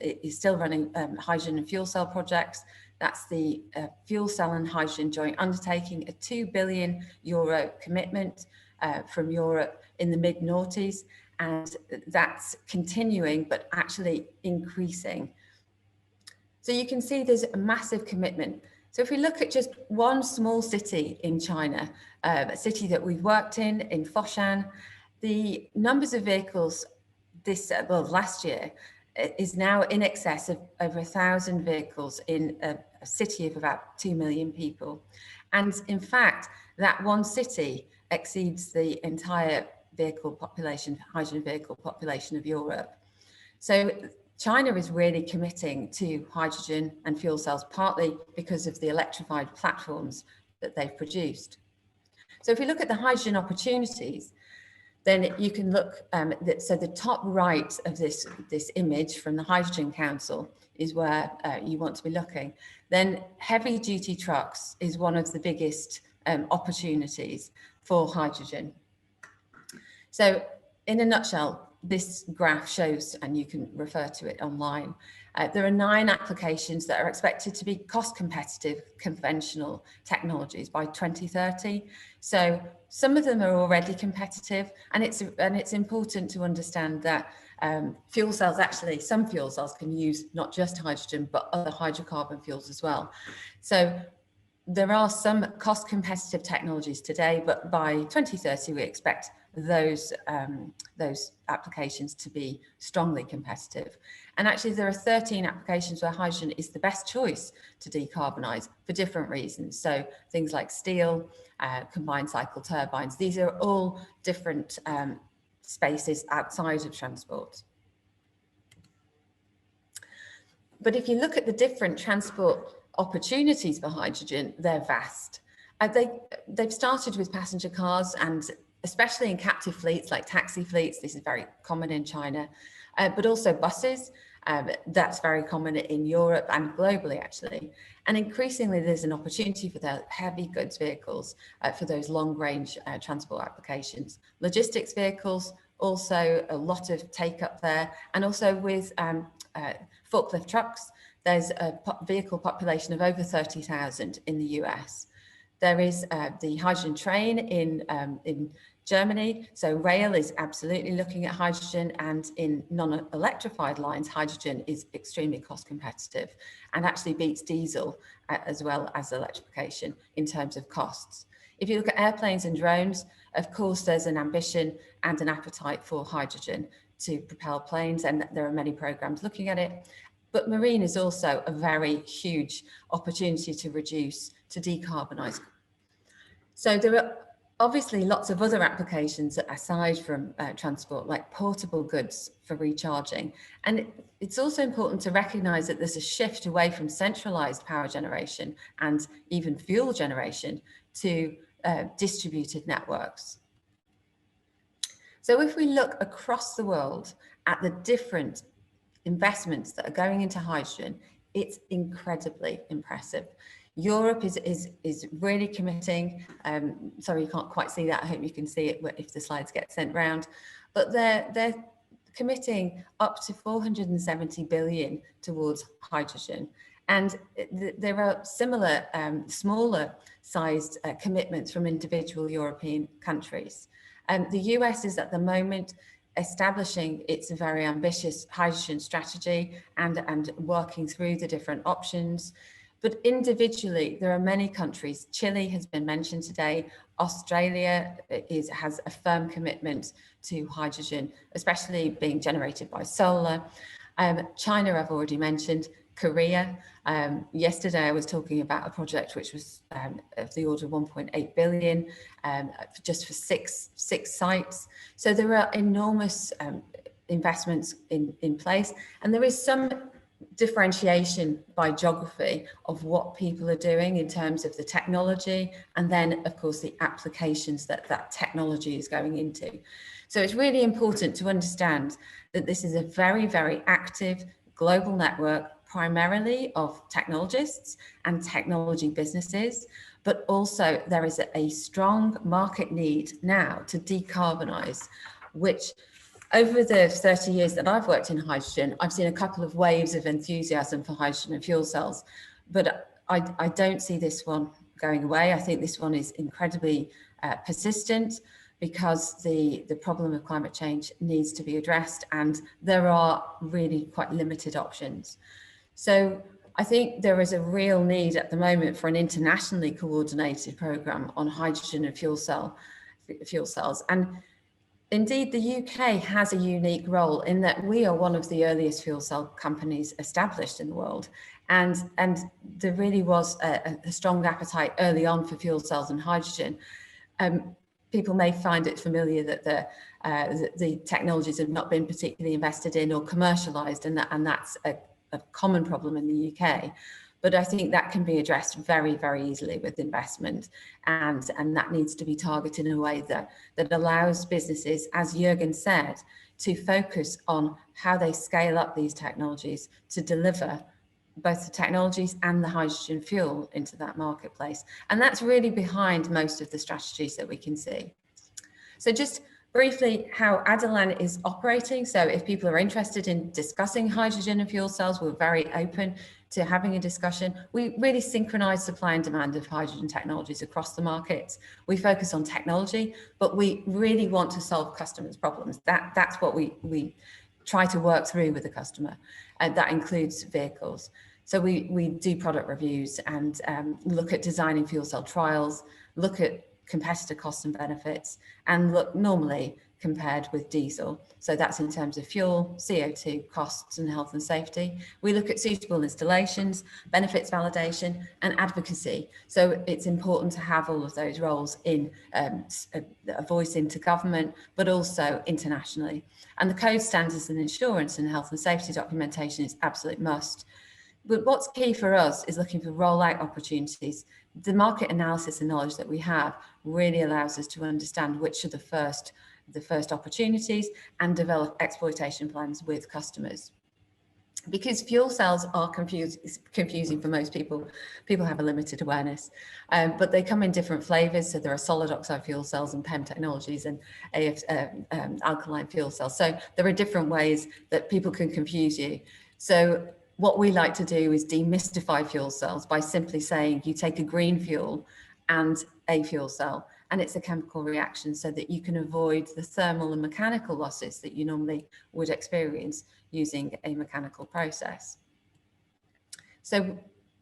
is still running hydrogen and fuel cell projects. That's the Fuel Cell and Hydrogen Joint Undertaking, a €2 billion commitment from Europe in the mid-noughties, and that's continuing, but actually increasing. So you can see there's a massive commitment. So if we look at just one small city in China, a city that we've worked in Foshan, the numbers of vehicles last year is now in excess of over 1,000 vehicles in a city of about 2 million people. And in fact, that one city exceeds the entire hydrogen vehicle population of Europe. So China is really committing to hydrogen and fuel cells, partly because of the electrified platforms that they've produced. So if we look at the hydrogen opportunities, then you can look, so the top right of this image from the Hydrogen Council is where you want to be looking. Then heavy duty trucks is one of the biggest opportunities. for hydrogen. So in a nutshell, this graph shows, and you can refer to it online, there are 9 applications that are expected to be cost competitive conventional technologies by 2030. So some of them are already competitive, and it's important to understand that fuel cells, actually some fuel cells can use not just hydrogen but other hydrocarbon fuels as well. So there are some cost competitive technologies today, but by 2030 we expect those applications to be strongly competitive. And actually there are 13 applications where hydrogen is the best choice to decarbonize for different reasons. So things like steel, combined cycle turbines, these are all different spaces outside of transport. But if you look at the different transport opportunities for hydrogen, they're vast. They've started with passenger cars, and especially in captive fleets like taxi fleets. This is very common in China, but also buses. That's very common in Europe and globally, actually. And increasingly, there's an opportunity for the heavy goods vehicles for those long-range transport applications. Logistics vehicles, also a lot of take-up there, and also with forklift trucks. There's a vehicle population of over 30,000 in the US. There is the hydrogen train in Germany. So rail is absolutely looking at hydrogen, and in non-electrified lines, hydrogen is extremely cost competitive and actually beats diesel as well as electrification in terms of costs. If you look at airplanes and drones, of course, there's an ambition and an appetite for hydrogen to propel planes, and there are many programs looking at it. But marine is also a very huge opportunity to reduce, to decarbonize. So there are obviously lots of other applications aside from transport, like portable goods for recharging. And it's also important to recognize that there's a shift away from centralized power generation and even fuel generation to distributed networks. So if we look across the world at the different investments that are going into hydrogen, it's incredibly impressive. Europe is really committing. Sorry, you can't quite see that. I hope you can see it if the slides get sent round. But they're committing up to 470 billion towards hydrogen. And there are similar smaller sized commitments from individual European countries. The US is at the moment establishing its very ambitious hydrogen strategy and working through the different options. But individually, there are many countries. Chile has been mentioned today. Australia has a firm commitment to hydrogen, especially being generated by solar. China, I've already mentioned. Korea. Yesterday, I was talking about a project which was of the order of 1.8 billion, just for six sites. So there are enormous investments in place, and there is some differentiation by geography of what people are doing in terms of the technology, and then of course the applications that technology is going into. So it's really important to understand that this is a very, very active global network, primarily of technologists and technology businesses, but also there is a strong market need now to decarbonize, which over the 30 years that I've worked in hydrogen, I've seen a couple of waves of enthusiasm for hydrogen and fuel cells, but I don't see this one going away. I think this one is incredibly persistent because the problem of climate change needs to be addressed, and there are really quite limited options. So I think there is a real need at the moment for an internationally coordinated program on hydrogen and fuel cells. And indeed, the UK has a unique role in that we are one of the earliest fuel cell companies established in the world. And there really was a strong appetite early on for fuel cells and hydrogen. People may find it familiar that the technologies have not been particularly invested in or commercialized, and that's a common problem in the UK. But I think that can be addressed very, very easily with investment, and that needs to be targeted in a way that allows businesses, as Jürgen said, to focus on how they scale up these technologies to deliver both the technologies and the hydrogen fuel into that marketplace. And that's really behind most of the strategies that we can see. So just briefly how Adelan is operating. So if people are interested in discussing hydrogen and fuel cells, we're very open to having a discussion. We really synchronize supply and demand of hydrogen technologies across the markets. We focus on technology, but we really want to solve customers' problems. That's what we try to work through with the customer. And that includes vehicles. So we do product reviews and look at designing fuel cell trials, look at competitor costs and benefits, and look normally compared with diesel. So that's in terms of fuel, CO2 costs and health and safety. We look at suitable installations, benefits validation and advocacy. So it's important to have all of those roles in a voice into government, but also internationally. And the code standards and insurance and health and safety documentation is absolute must. But what's key for us is looking for rollout opportunities. The market analysis and knowledge that we have really allows us to understand which are the first opportunities and develop exploitation plans with customers. Because fuel cells are confusing for most people. People have a limited awareness, but they come in different flavors. So there are solid oxide fuel cells and PEM technologies and alkaline fuel cells. So there are different ways that people can confuse you. So what we like to do is demystify fuel cells by simply saying you take a green fuel and a fuel cell, and it's a chemical reaction so that you can avoid the thermal and mechanical losses that you normally would experience using a mechanical process. So,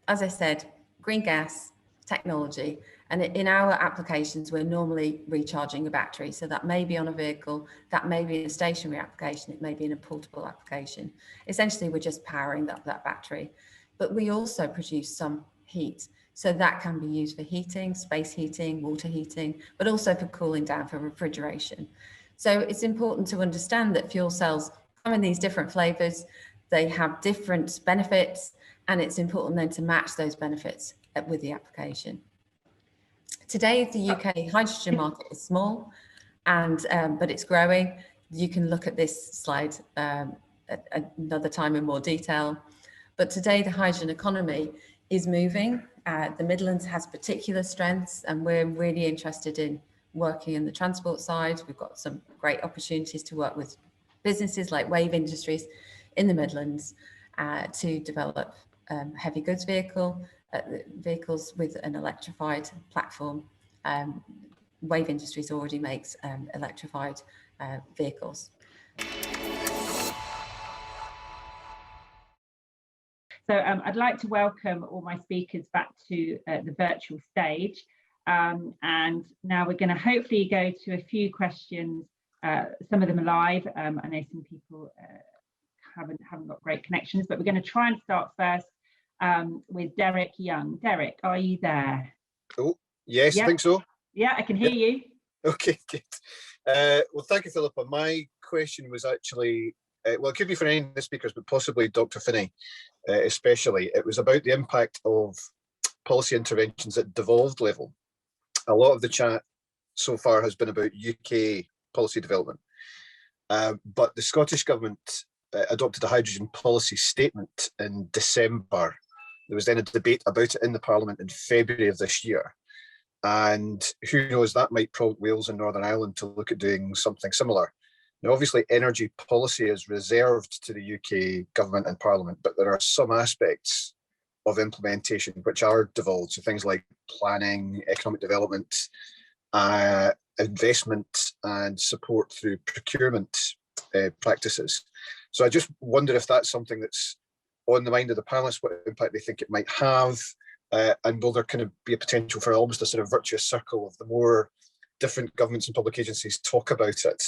as I said, green gas technology, and in our applications, we're normally recharging a battery. So that may be on a vehicle, that may be in a stationary application, it may be in a portable application. Essentially, we're just powering up that battery. But we also produce some heat. So that can be used for heating, space heating, water heating, but also for cooling down, for refrigeration. So it's important to understand that fuel cells come in these different flavors, they have different benefits, and it's important then to match those benefits with the application. Today, the UK hydrogen market is small, and but it's growing. You can look at this slide at another time in more detail. But today, the hydrogen economy is moving. The Midlands has particular strengths, and we're really interested in working in the transport side. We've got some great opportunities to work with businesses like Wave Industries in the Midlands to develop heavy goods vehicles with an electrified platform. Wave Industries already makes electrified vehicles. So I'd like to welcome all my speakers back to the virtual stage. And now we're going to hopefully go to a few questions. Some of them are live. I know some people haven't got great connections, but we're going to try and start first with Derek Young. Derek, are you there? Oh, yes, yep. I think so. Yeah, I can hear you. Okay, good. Well, thank you, Philippa. My question was actually, well, it could be for any of the speakers, but possibly Dr. Finney, especially. It was about the impact of policy interventions at devolved level. A lot of the chat so far has been about UK policy development, but the Scottish Government adopted a hydrogen policy statement in December. There was then a debate about it in the Parliament in February of this year. And who knows, that might prompt Wales and Northern Ireland to look at doing something similar. Now, obviously, energy policy is reserved to the UK Government and Parliament, but there are some aspects of implementation which are devolved. So things like planning, economic development, investment and support through procurement practices. So I just wonder if that's something that's on the mind of the panelists, what impact they think it might have, and will there kind of be a potential for almost a sort of virtuous circle of the more different governments and public agencies talk about it,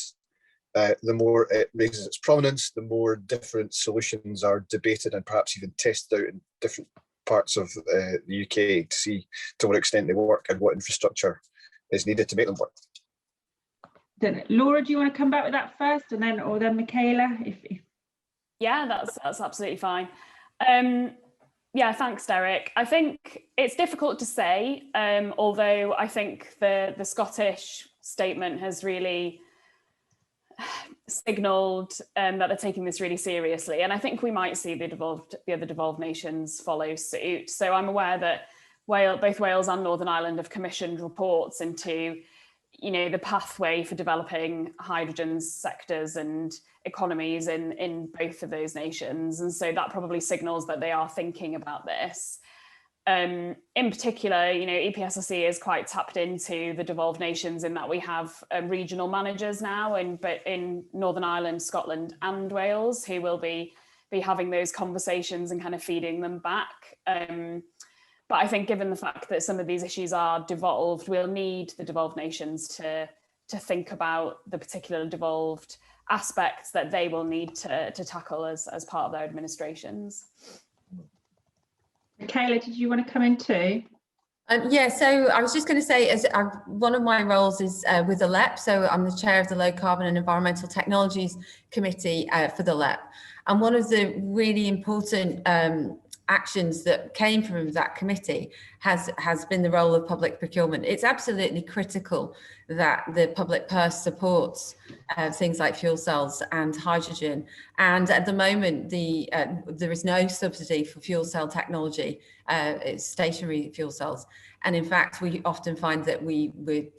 the more it raises its prominence, the more different solutions are debated and perhaps even tested out in different parts of the UK to see to what extent they work and what infrastructure is needed to make them work. Laura, do you want to come back with that first, and then, or then Michaela? If... Yeah, that's absolutely fine. Yeah, thanks, Derek. I think it's difficult to say, although I think the Scottish statement has really signalled that they're taking this really seriously, and I think we might see the other devolved nations follow suit. So I'm aware that both Wales and Northern Ireland have commissioned reports into, you know, the pathway for developing hydrogen sectors and economies in both of those nations, and so that probably signals that they are thinking about this. In particular, you know, EPSRC is quite tapped into the devolved nations in that we have regional managers now in Northern Ireland, Scotland and Wales, who will be having those conversations and kind of feeding them back. But I think given the fact that some of these issues are devolved, we'll need the devolved nations to think about the particular devolved aspects that they will need to tackle as part of their administrations. Michaela, did you want to come in too? Yeah, so I was just going to say, one of my roles is with the LEP, so I'm the chair of the Low Carbon and Environmental Technologies Committee for the LEP. And one of the really important actions that came from that committee has been the role of public procurement. It's absolutely critical that the public purse supports things like fuel cells and hydrogen. And at the moment, there is no subsidy for fuel cell technology, stationary fuel cells. And in fact, we often find that we're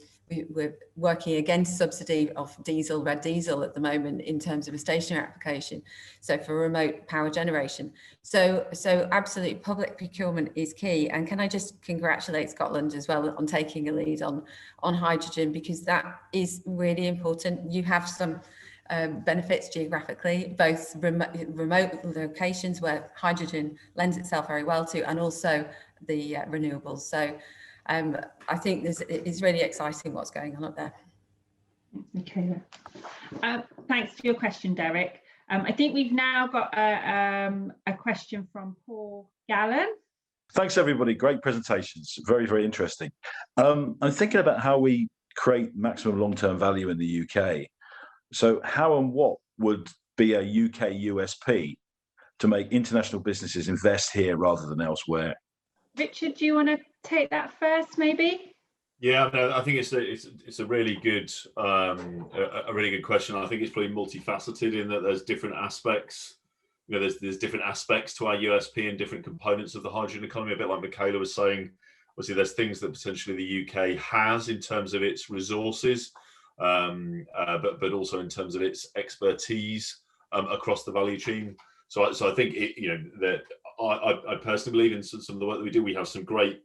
working against subsidy of red diesel at the moment in terms of a stationary application, so for remote power generation. So absolutely public procurement is key. And can I just congratulate Scotland as well on taking a lead on hydrogen, because that is really important. You have some benefits geographically, both remote locations where hydrogen lends itself very well to, and also the renewables. So I think it's really exciting what's going on up there. Okay. Thanks for your question, Derek. I think we've now got a question from Paul Gallen. Thanks, everybody. Great presentations. Very, very interesting. I'm thinking about how we create maximum long-term value in the UK. So how and what would be a UK USP to make international businesses invest here rather than elsewhere? Richard, do you want to take that first, maybe? Yeah, no, I think it's a really good a really good question. I think it's probably multifaceted in that there's different aspects. You know, there's different aspects to our USP and different components of the hydrogen economy. A bit like Michaela was saying, obviously there's things that potentially the UK has in terms of its resources, but also in terms of its expertise across the value chain. So I think that I personally believe in some of the work that we do. We have some great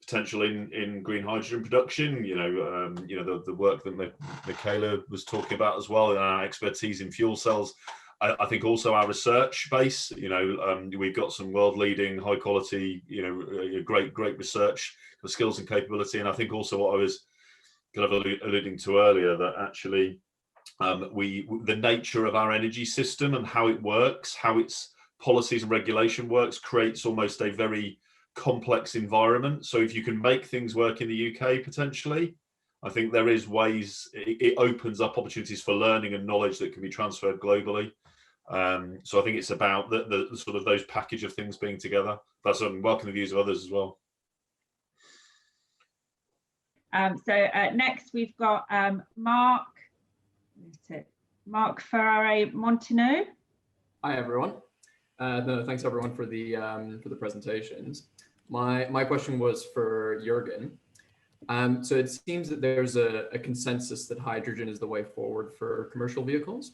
potential in green hydrogen production. The work that Michaela was talking about as well, and our expertise in fuel cells. I think also our research base. We've got some world-leading, high-quality, great research skills and capability. And I think also what I was kind of alluding to earlier, that actually the nature of our energy system and how it works, how its policies and regulation works, creates almost a very complex environment. So if you can make things work in the UK, potentially, I think there is ways, it opens up opportunities for learning and knowledge that can be transferred globally. So I think it's about the sort of those package of things being together. That's welcome the views of others as well. Next we've got Mark Ferrari Montino. Hi everyone. Thanks everyone for the presentations. My question was for Jürgen. So it seems that there's a consensus that hydrogen is the way forward for commercial vehicles.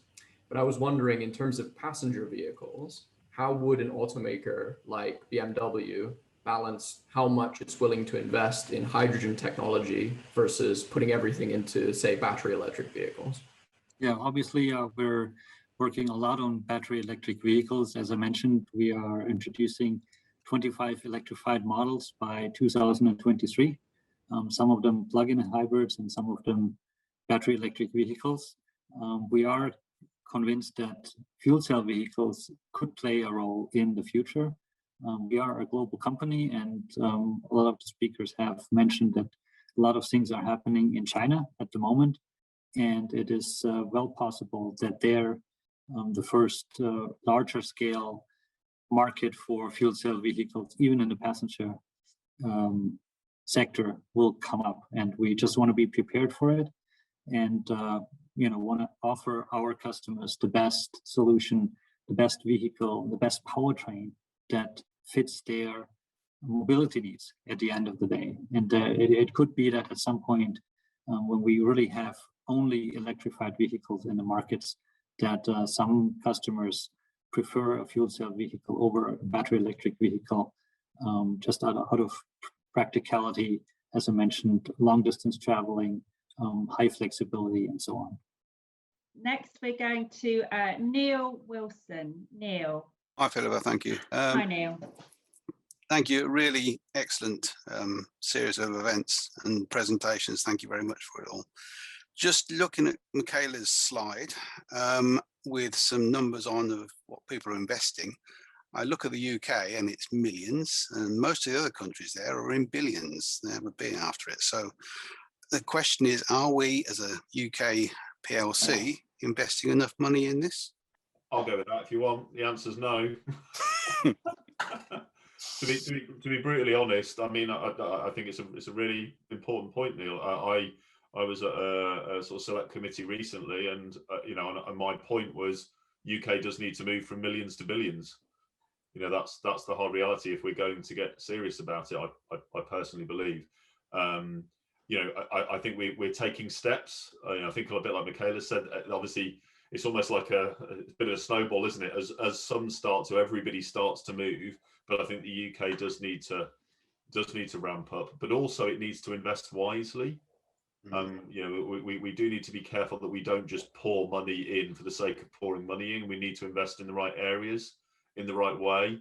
But I was wondering, in terms of passenger vehicles, how would an automaker like BMW balance how much it's willing to invest in hydrogen technology versus putting everything into, say, battery electric vehicles? Yeah, obviously we're working a lot on battery electric vehicles. As I mentioned, we are introducing 25 electrified models by 2023. Some of them plug-in hybrids and some of them battery electric vehicles. We are convinced that fuel cell vehicles could play a role in the future. We are a global company, and a lot of the speakers have mentioned that a lot of things are happening in China at the moment, and it is well possible that they're the first larger scale market for fuel cell vehicles, even in the passenger sector, will come up, and we just want to be prepared for it. And want to offer our customers the best solution, the best vehicle, the best powertrain that fits their mobility needs at the end of the day. And it could be that at some point, when we really have only electrified vehicles in the markets, that some customers prefer a fuel cell vehicle over a battery electric vehicle, just out of practicality, as I mentioned, long distance traveling, high flexibility, and so on. Next, we're going to Neil Wilson. Neil. Hi, Philippa. Thank you. Hi, Neil. Thank you. Really excellent series of events and presentations. Thank you very much for it all. Just looking at Michaela's slide with some numbers on of what people are investing, I look at the UK and it's millions, and most of the other countries there are in billions. They have a bit after it. So the question is, are we as a UK PLC investing enough money in this? I'll go with that if you want. The answer's no. To be brutally honest, I mean, I think it's a really important point, Neil. I was at a sort of select committee recently, and and my point was UK does need to move from millions to billions. That's the hard reality if we're going to get serious about it. I personally believe. I think we're taking steps. I think a bit like Michaela said. Obviously, it's almost like a bit of a snowball, isn't it? As some start to, everybody starts to move. But I think the UK does need to ramp up, but also it needs to invest wisely. We do need to be careful that we don't just pour money in for the sake of pouring money in. We need to invest in the right areas, in the right way,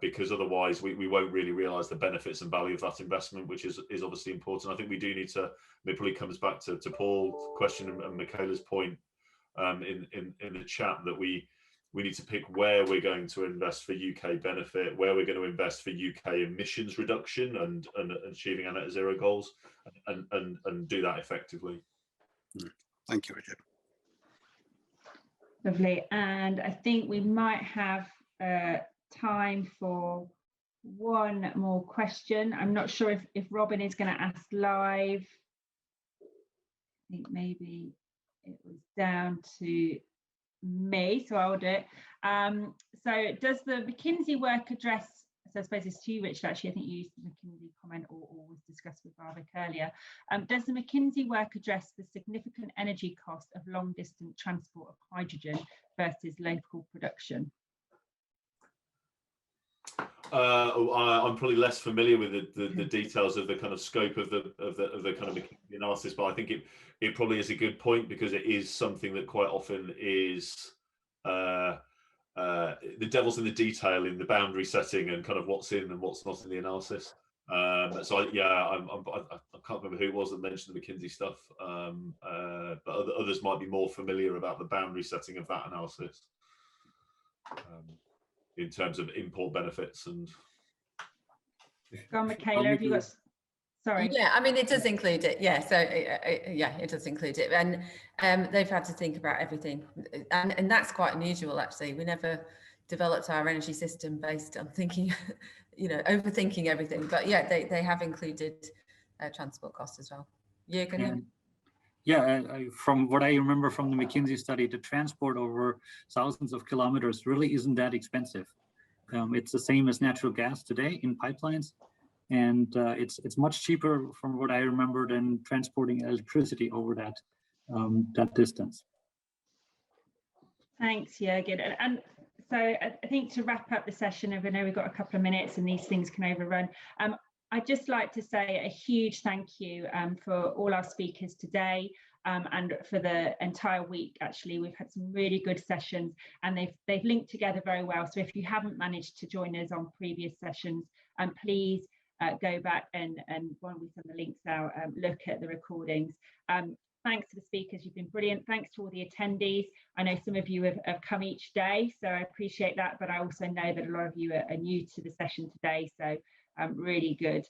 because otherwise we won't really realise the benefits and value of that investment, which is obviously important. I think we do need to. It probably comes back to Paul's question and Michaela's point in the chat that we need to pick where we're going to invest for UK benefit, where we're going to invest for UK emissions reduction and achieving our net zero goals, and do that effectively. Thank you, Richard. Lovely. And I think we might have time for one more question. I'm not sure if Robin is going to ask live. I think maybe it was down to me, so I'll do it. So does the McKinsey work address, so I suppose it's to you, Richard, actually, I think you used the McKinsey comment or was discussed with Barvik earlier. Does the McKinsey work address the significant energy cost of long distance transport of hydrogen versus local production? I'm probably less familiar with the details of the kind of scope of the kind of McKinsey analysis, but I think it probably is a good point, because it is something that quite often is the devil's in the detail, in the boundary setting and kind of what's in and what's not in the analysis. I can't remember who it was that mentioned the McKinsey stuff, but others might be more familiar about the boundary setting of that analysis. In terms of import benefits and. Go on, Michaela, have you got? Sorry. Yeah, I mean, it does include it. Yeah, so yeah, it does include it, and they've had to think about everything, and that's quite unusual actually. We never developed our energy system based on thinking, overthinking everything. But yeah, they have included transport costs as well. Jürgen? Yeah, from what I remember from the McKinsey study, the transport over thousands of kilometers really isn't that expensive. It's the same as natural gas today in pipelines, and it's much cheaper, from what I remember, than transporting electricity over that distance. Thanks, Jürgen. And so I think to wrap up the session, I know we've got a couple of minutes and these things can overrun. I'd just like to say a huge thank you for all our speakers today and for the entire week. Actually, we've had some really good sessions and they've linked together very well. So if you haven't managed to join us on previous sessions, please go back and when we send the links out, look at the recordings. Thanks to the speakers, you've been brilliant. Thanks to all the attendees. I know some of you have come each day, so I appreciate that, but I also know that a lot of you are new to the session today, so really good.